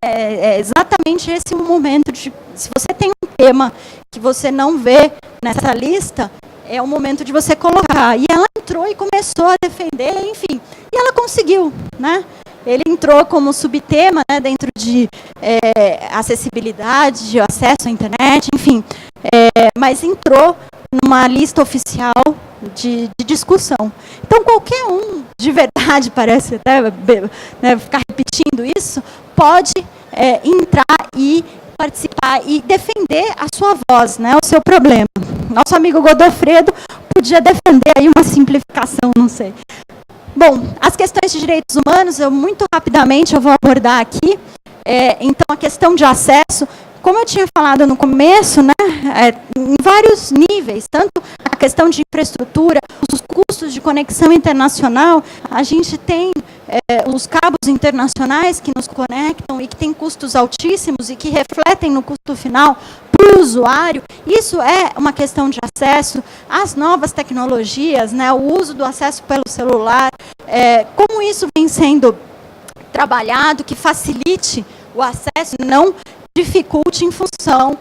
É exatamente esse o momento de, se você tem um tema que você não vê nessa lista, é o momento de você colocar. E ela entrou e começou a defender, enfim, e ela conseguiu, né? Ele entrou como subtema, né, dentro de acessibilidade, de acesso à internet, enfim, mas entrou numa lista oficial de discussão. Então, qualquer um, de verdade, parece até ficar repetindo isso, pode entrar e participar e defender a sua voz, né, o seu problema. Nosso amigo Godofredo podia defender aí uma simplificação, não sei. Bom, as questões de direitos humanos, muito rapidamente eu vou abordar aqui. Então, a questão de acesso, como eu tinha falado no começo, né, em vários níveis, tanto a questão de infraestrutura, os custos de conexão internacional, a gente tem os cabos internacionais que nos conectam e que têm custos altíssimos e que refletem no custo final para o usuário. Isso é uma questão de acesso às novas tecnologias, né, o uso do acesso pelo celular, como isso vem sendo trabalhado, que facilite o acesso, não dificulte em função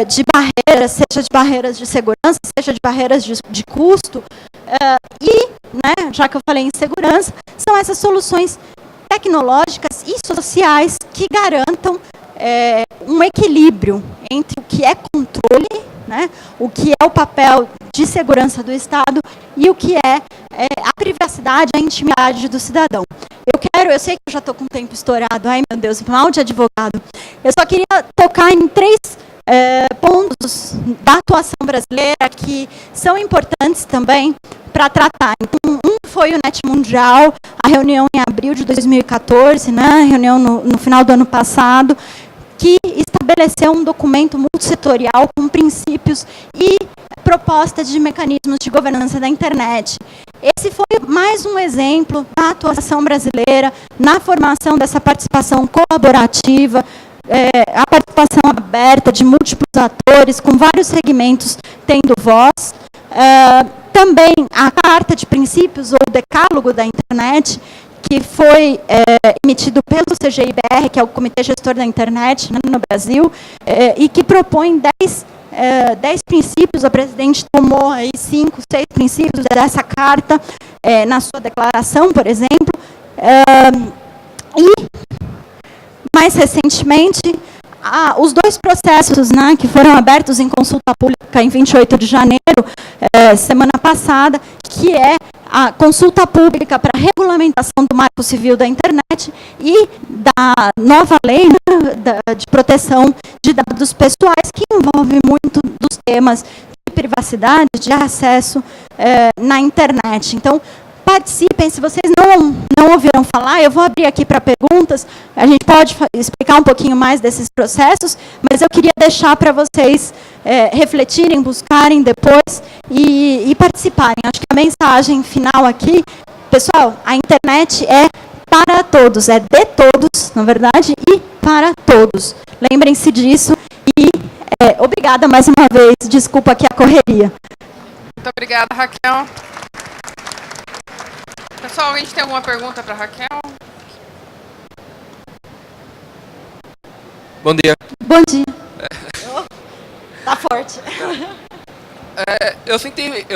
de barreiras, seja de barreiras de segurança, seja de barreiras de custo. E, né, já que eu falei em segurança, são essas soluções tecnológicas e sociais que garantam um equilíbrio entre o que é controle, né, o que é o papel de segurança do Estado e o que é a privacidade, a intimidade do cidadão. Eu sei que eu já estou com o tempo estourado, ai meu Deus, mal de advogado. Eu só queria tocar em 3 pontos da atuação brasileira que são importantes também para tratar. Então, um foi o NET Mundial, a reunião em abril de 2014, né, a reunião no final do ano passado, que estabeleceu um documento multissetorial com princípios e proposta de mecanismos de governança da internet. Esse foi mais um exemplo da atuação brasileira na formação dessa participação colaborativa, a participação aberta de múltiplos atores, com vários segmentos tendo voz. Também a Carta de Princípios, ou Decálogo da Internet, que foi emitido pelo CGIBR, que é o Comitê Gestor da Internet, né, no Brasil, e que propõe 10 princípios. A presidente tomou aí 5, 6 princípios dessa carta na sua declaração, por exemplo. E, mais recentemente, os 2 processos, né, que foram abertos em consulta pública em 28 de janeiro, semana passada, que é a consulta pública para a regulamentação do Marco Civil da Internet e da nova lei, né, de proteção de dados pessoais, que envolve muito dos temas de privacidade, de acesso na internet. Então, participem. Se vocês não ouviram falar, eu vou abrir aqui para perguntas. A gente pode explicar um pouquinho mais desses processos, mas eu queria deixar para vocês refletirem, buscarem depois e participarem. Acho que a mensagem final aqui, pessoal, a internet é para todos, é de todos, na verdade, e para todos. Lembrem-se disso e obrigada mais uma vez. Desculpa aqui a correria. Muito obrigada, Raquel. Pessoal, a gente tem alguma pergunta para a Raquel? Bom dia. Bom dia. Tá forte. Eu senti...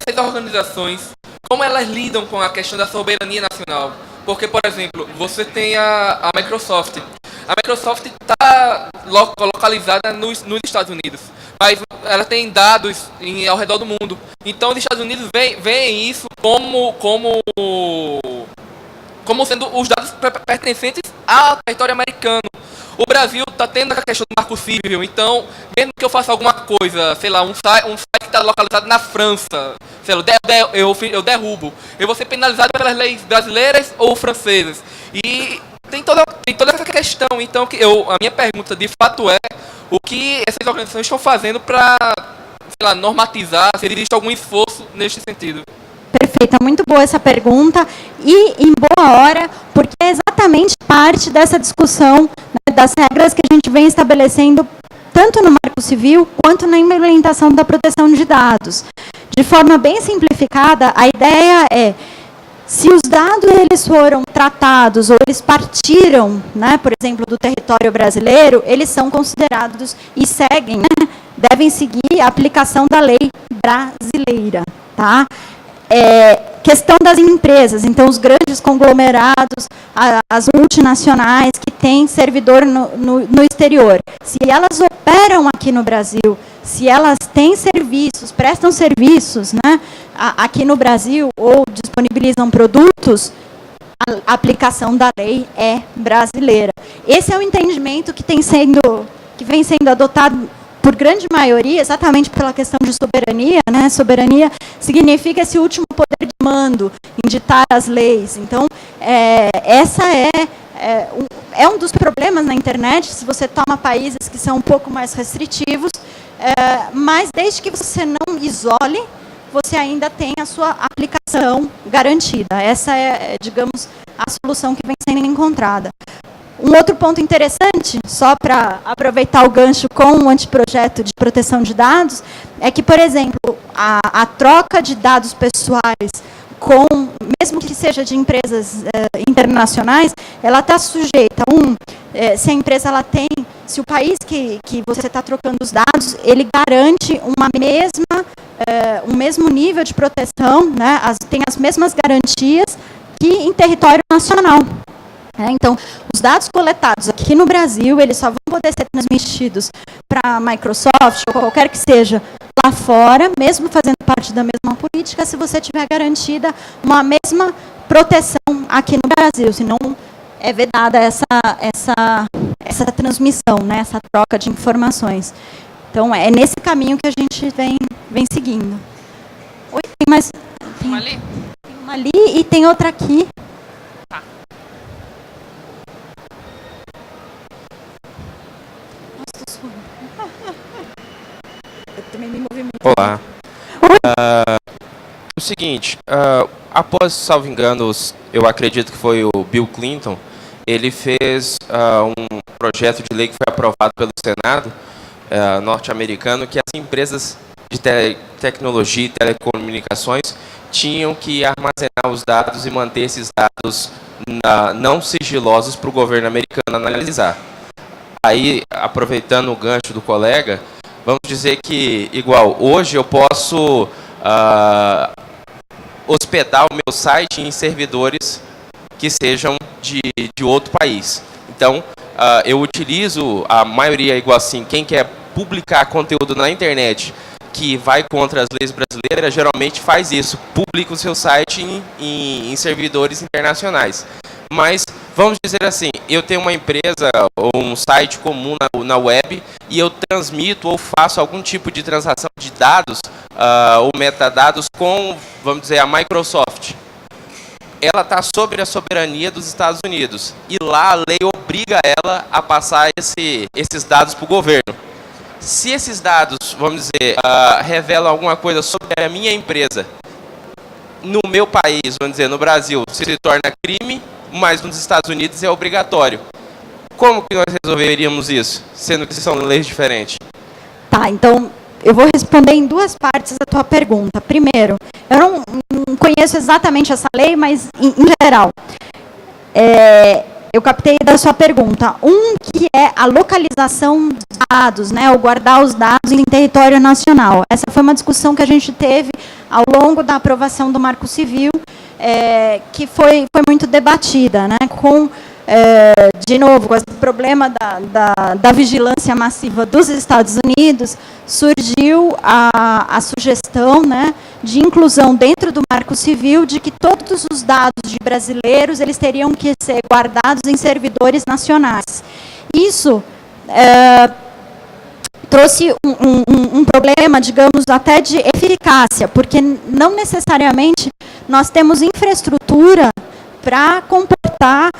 essas organizações, como elas lidam com a questão da soberania nacional? Porque, por exemplo, você tem a Microsoft. A Microsoft está localizada nos Estados Unidos, mas ela tem dados ao redor do mundo. Então, os Estados Unidos veem isso como sendo os dados pertencentes ao território americano. O Brasil está tendo a questão do Marco Civil, então, mesmo que eu faça alguma coisa, sei lá, um site que está localizado na França, sei lá, eu derrubo, eu vou ser penalizado pelas leis brasileiras ou francesas. E tem toda essa questão. Então, a minha pergunta de fato é o que essas organizações estão fazendo para, sei lá, normatizar, se existe algum esforço neste sentido. Perfeita, muito boa essa pergunta e em boa hora, porque é exatamente parte dessa discussão, né, das regras que a gente vem estabelecendo tanto no Marco Civil quanto na implementação da proteção de dados. De forma bem simplificada, a ideia é: se os dados eles foram tratados ou eles partiram, né, por exemplo, do território brasileiro, eles são considerados e seguem, né, devem seguir a aplicação da lei brasileira, tá? Questão das empresas, então os grandes conglomerados, as multinacionais que têm servidor no exterior, se elas operam aqui no Brasil, se elas têm serviços, prestam serviços, né, aqui no Brasil ou disponibilizam produtos, a aplicação da lei é brasileira. Esse é o entendimento que vem sendo adotado por grande maioria, exatamente pela questão de soberania, né? Soberania significa esse último poder de mando, em ditar as leis. Então, essa é um dos problemas na internet, se você toma países que são um pouco mais restritivos, mas desde que você não isole, você ainda tem a sua aplicação garantida. Essa é, digamos, a solução que vem sendo encontrada. Um outro ponto interessante, só para aproveitar o gancho com o anteprojeto de proteção de dados, é que, por exemplo, a troca de dados pessoais, mesmo que seja de empresas internacionais, ela está sujeita se a empresa se o país que você está trocando os dados, ele garante um mesmo nível de proteção, né, tem as mesmas garantias que em território nacional. Então, os dados coletados aqui no Brasil, eles só vão poder ser transmitidos para a Microsoft ou qualquer que seja lá fora, mesmo fazendo parte da mesma política, se você tiver garantida uma mesma proteção aqui no Brasil, senão é vedada essa transmissão, né, essa troca de informações. Então, é nesse caminho que a gente vem seguindo. Oi, tem mais? Tem uma ali? Tem uma ali e tem outra aqui. Eu também me movi muito. Olá. O seguinte, após, salvo engano, eu acredito que foi o Bill Clinton, ele fez um projeto de lei que foi aprovado pelo Senado norte-americano, que as empresas de tecnologia e telecomunicações tinham que armazenar os dados e manter esses dados não sigilosos para o governo americano analisar. Aí, aproveitando o gancho do colega, vamos dizer que, igual, hoje eu posso hospedar o meu site em servidores que sejam de outro país. Então, eu utilizo, a maioria igual assim, quem quer publicar conteúdo na internet que vai contra as leis brasileiras, geralmente faz isso, publica o seu site em servidores internacionais. Mas, vamos dizer assim, eu tenho uma empresa ou um site comum na web e eu transmito ou faço algum tipo de transação de dados ou metadados com, vamos dizer, a Microsoft. Ela está sob a soberania dos Estados Unidos e lá a lei obriga ela a passar esses dados para o governo. Se esses dados, vamos dizer, revelam alguma coisa sobre a minha empresa, no meu país, vamos dizer, no Brasil, se torna crime, mas nos Estados Unidos é obrigatório. Como que nós resolveríamos isso, sendo que são leis diferentes? Tá, então eu vou responder em duas partes a tua pergunta. Primeiro, eu não conheço exatamente essa lei, mas em geral, eu captei da sua pergunta. Que é a localização dos dados, né, ou guardar os dados em território nacional. Essa foi uma discussão que a gente teve ao longo da aprovação do Marco Civil, que foi muito debatida, né, de novo, com esse problema da vigilância massiva dos Estados Unidos, surgiu a sugestão, né, de inclusão dentro do Marco Civil de que todos os dados de brasileiros eles teriam que ser guardados em servidores nacionais. Isso trouxe um problema, digamos, até de eficácia, porque não necessariamente nós temos infraestrutura para comportar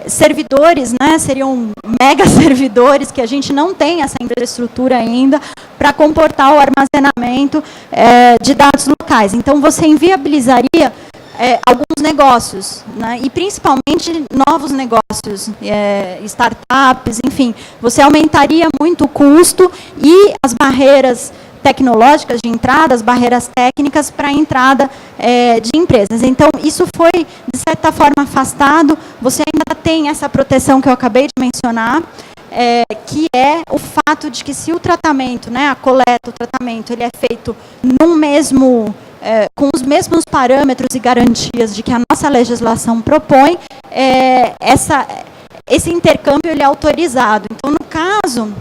servidores, né, seriam mega servidores, que a gente não tem essa infraestrutura ainda para comportar o armazenamento de dados locais. Então, você inviabilizaria alguns negócios, né, e principalmente novos negócios, startups, enfim, você aumentaria muito o custo e as barreiras tecnológicas de entrada, as barreiras técnicas para a entrada de empresas. Então, isso foi, de certa forma, afastado. Você ainda tem essa proteção que eu acabei de mencionar, que é o fato de que se o tratamento, né, a coleta, o tratamento, ele é feito num mesmo, com os mesmos parâmetros e garantias de que a nossa legislação propõe, esse intercâmbio ele é autorizado. Então, no caso,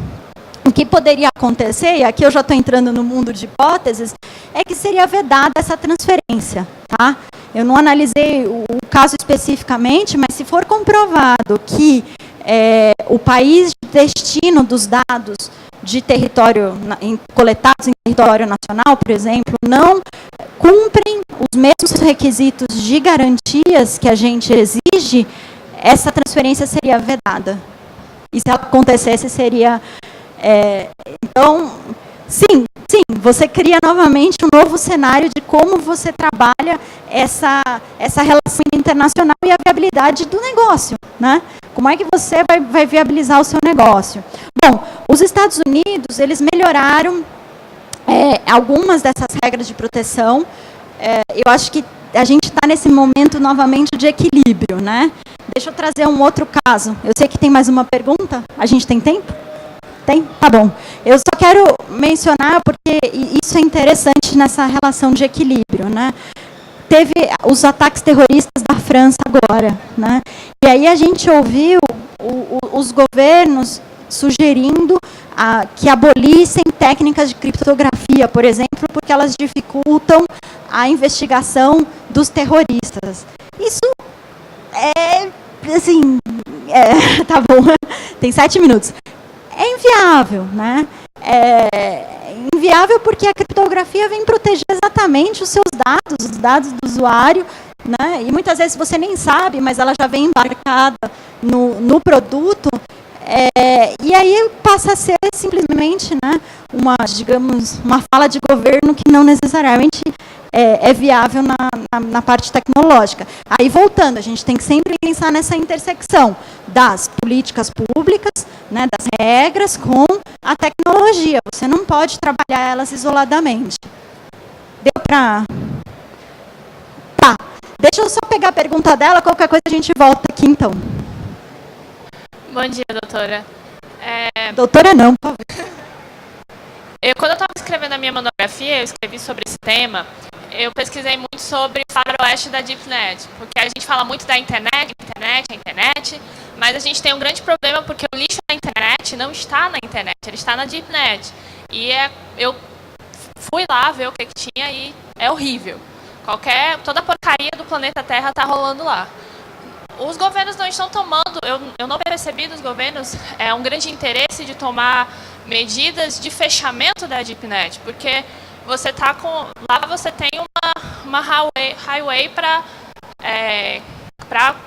o que poderia acontecer, e aqui eu já estou entrando no mundo de hipóteses, é que seria vedada essa transferência. Tá? Eu não analisei o caso especificamente, mas se for comprovado que o país de destino dos dados de território, coletados em território nacional, por exemplo, não cumprem os mesmos requisitos de garantias que a gente exige, essa transferência seria vedada. E se ela acontecesse, seria... então, sim, você cria novamente um novo cenário de como você trabalha essa relação internacional e a viabilidade do negócio, né? Como é que você vai viabilizar o seu negócio? Bom, os Estados Unidos, eles melhoraram algumas dessas regras de proteção. Eu acho que a gente está nesse momento novamente de equilíbrio, né? Deixa eu trazer um outro caso. Eu sei que tem mais uma pergunta. A gente tem tempo? Tem? Tá bom. Eu só quero mencionar, porque isso é interessante nessa relação de equilíbrio, né? Teve os ataques terroristas da França agora, né? E aí a gente ouviu os governos sugerindo que abolissem técnicas de criptografia, por exemplo, porque elas dificultam a investigação dos terroristas. Isso assim, tá bom, tem 7 minutos. É inviável, né? Inviável porque a criptografia vem proteger exatamente os seus dados, os dados do usuário, né? E muitas vezes você nem sabe, mas ela já vem embarcada no produto. E aí passa a ser simplesmente, né, digamos, uma fala de governo que não necessariamente é viável na parte tecnológica. Aí, voltando, a gente tem que sempre pensar nessa intersecção das políticas públicas, né, das regras com a tecnologia. Você não pode trabalhar elas isoladamente. Deu para... Tá. Deixa eu só pegar a pergunta dela, qualquer coisa a gente volta aqui, então. Bom dia, doutora. Doutora não, por favor. Quando eu estava escrevendo a minha monografia, eu escrevi sobre esse tema, eu pesquisei muito sobre o faroeste da DeepNet, porque a gente fala muito da internet, mas a gente tem um grande problema porque o lixo da internet não está na internet, ele está na DeepNet. E eu fui lá ver o que tinha e é horrível. Toda a porcaria do planeta Terra está rolando lá. Os governos não estão tomando, eu não percebi dos governos um grande interesse de tomar medidas de fechamento da DeepNet, porque você lá você tem uma highway para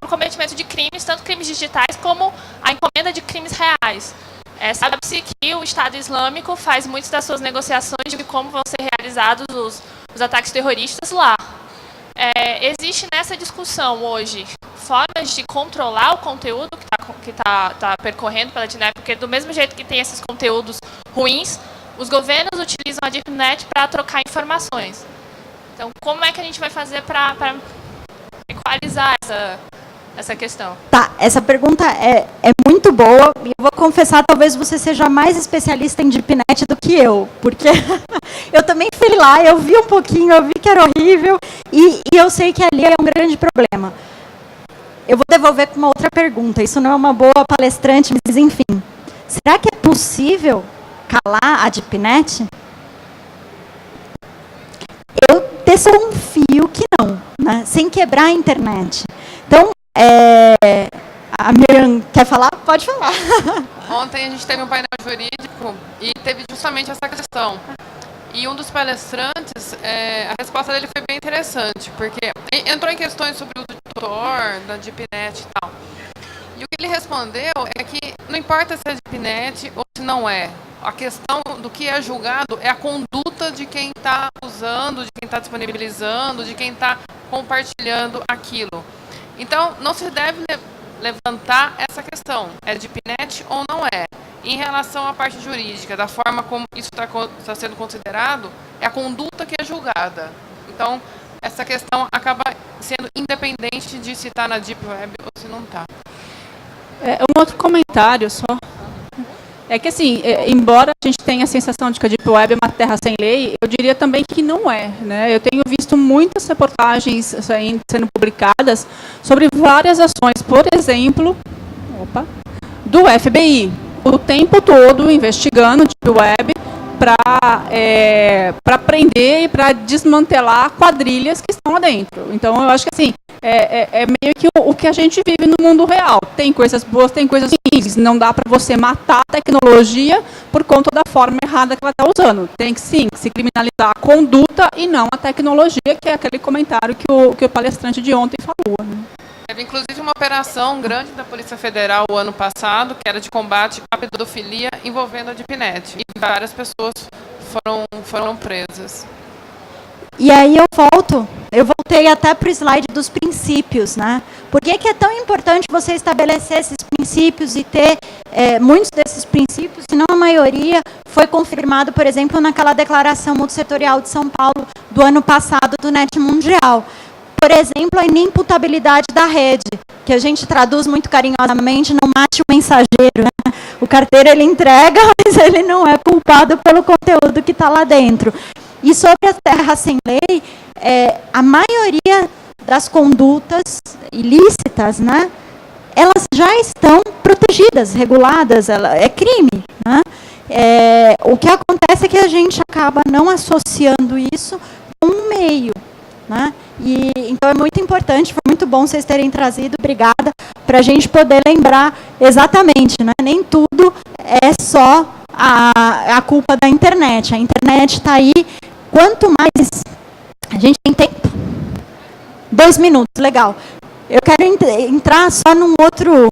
o cometimento de crimes, tanto crimes digitais como a encomenda de crimes reais. Sabe-se que o Estado Islâmico faz muitas das suas negociações de como vão ser realizados os ataques terroristas lá. Existe nessa discussão hoje formas de controlar o conteúdo que tá percorrendo pela DeepNet, porque do mesmo jeito que tem esses conteúdos ruins, os governos utilizam a DeepNet para trocar informações. Então, como é que a gente vai fazer para equalizar essa questão? Tá, essa pergunta é muito boa, e eu vou confessar, talvez você seja mais especialista em DeepNet do que eu, porque eu também fui lá, eu vi um pouquinho, eu vi que era horrível, e eu sei que ali é um grande problema. Eu vou devolver com uma outra pergunta, isso não é uma boa palestrante, mas enfim, será que é possível calar a DeepNet? Eu desconfio que não, né? Sem quebrar a internet. Então, a Miriam quer falar? Pode falar. Ontem a gente teve um painel jurídico e teve justamente essa questão. E um dos palestrantes, a resposta dele foi bem interessante, porque entrou em questões sobre o tutor da DeepNet e tal. E o que ele respondeu é que não importa se é DeepNet ou se não é. A questão do que é julgado é a conduta de quem está usando, de quem está disponibilizando, de quem está compartilhando aquilo. Então, não se deve levantar essa questão. É DeepNet ou não é? Em relação à parte jurídica, da forma como isso está sendo considerado, é a conduta que é julgada. Então, essa questão acaba sendo independente de se está na Deep Web ou se não está. Um outro comentário só. É que, assim, embora a gente tenha a sensação de que a Deep Web é uma terra sem lei, eu diria também que não é, né? Eu tenho visto muitas reportagens sendo publicadas sobre várias ações, por exemplo, do FBI, o tempo todo investigando a Deep Web para prender e para desmantelar quadrilhas que estão lá dentro. Então, eu acho que, assim, é meio que o que a gente vive no mundo real. Tem coisas boas, tem coisas ruins. Não dá para você matar a tecnologia por conta da forma errada que ela está usando. Tem que, sim, se criminalizar a conduta e não a tecnologia, que é aquele comentário que o palestrante de ontem falou, né? Teve, inclusive, uma operação grande da Polícia Federal o ano passado, que era de combate à pedofilia envolvendo a DeepNet. E várias pessoas foram presas. E aí eu voltei até para o slide dos princípios, né? Por que é tão importante você estabelecer esses princípios e ter muitos desses princípios, se não a maioria, foi confirmado, por exemplo, naquela declaração multissetorial de São Paulo do ano passado do Net Mundial. Por exemplo, a inimputabilidade da rede, que a gente traduz muito carinhosamente, não mate o mensageiro, né? O carteiro ele entrega, mas ele não é culpado pelo conteúdo que está lá dentro. E sobre a terra sem lei, a maioria das condutas ilícitas, né, elas já estão protegidas, reguladas, é crime, né? O que acontece é que a gente acaba não associando isso com um meio, né? E, então é muito importante, foi muito bom vocês terem trazido, obrigada, para a gente poder lembrar exatamente, né? Nem tudo é só a culpa da internet. A internet está aí. Quanto mais a gente tem tempo, 2 minutos, legal. Eu quero entrar só num outro,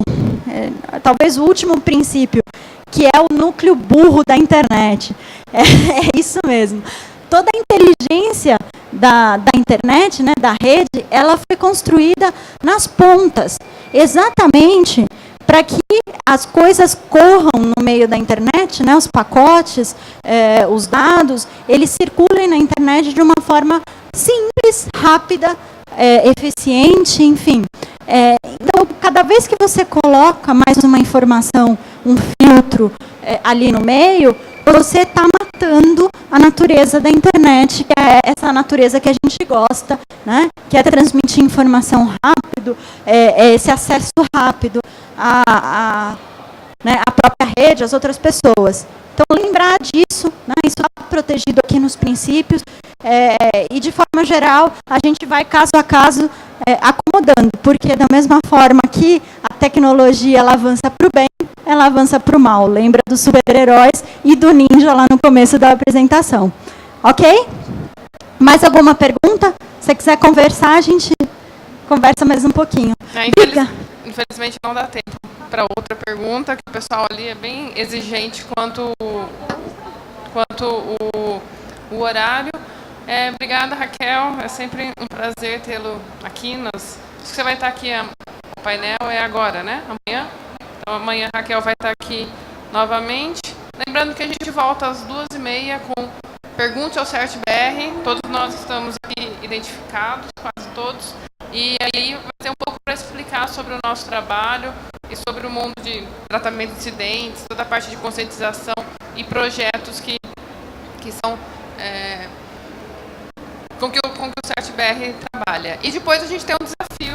talvez o último princípio, que é o núcleo burro da internet. É isso mesmo. Toda a inteligência da internet, né, da rede, ela foi construída nas pontas, exatamente para que as coisas corram no meio da internet, né, os pacotes, os dados, eles circulem na internet de uma forma simples, rápida, eficiente, enfim. Então, cada vez que você coloca mais uma informação, um filtro ali no meio, você está matando a natureza da internet, que é essa natureza que a gente gosta, né? Que é transmitir informação rápido, esse acesso rápido né, à própria rede, às outras pessoas. Então, lembrar disso, né, isso está protegido aqui nos princípios, e, de forma geral, a gente vai, caso a caso, acomodando, porque, da mesma forma que a tecnologia ela avança para o bem, ela avança para o mal. Lembra dos super-heróis e do ninja lá no começo da apresentação. Ok? Mais alguma pergunta? Se você quiser conversar, a gente conversa mais um pouquinho. Infelizmente não dá tempo para outra pergunta, que o pessoal ali é bem exigente quanto o horário. Obrigada, Raquel. É sempre um prazer tê-lo aqui. Acho que você vai estar aqui, o painel é agora, né? Amanhã. Então, amanhã a Raquel vai estar aqui novamente. Lembrando que a gente volta às 2h30 com Pergunte ao CERT-BR. Todos nós estamos aqui identificados, quase todos. E aí vai ter um pouco para explicar sobre o nosso trabalho e sobre o mundo de tratamento de incidentes, toda a parte de conscientização e projetos que são com que o CERT-BR trabalha. E depois a gente tem um desafio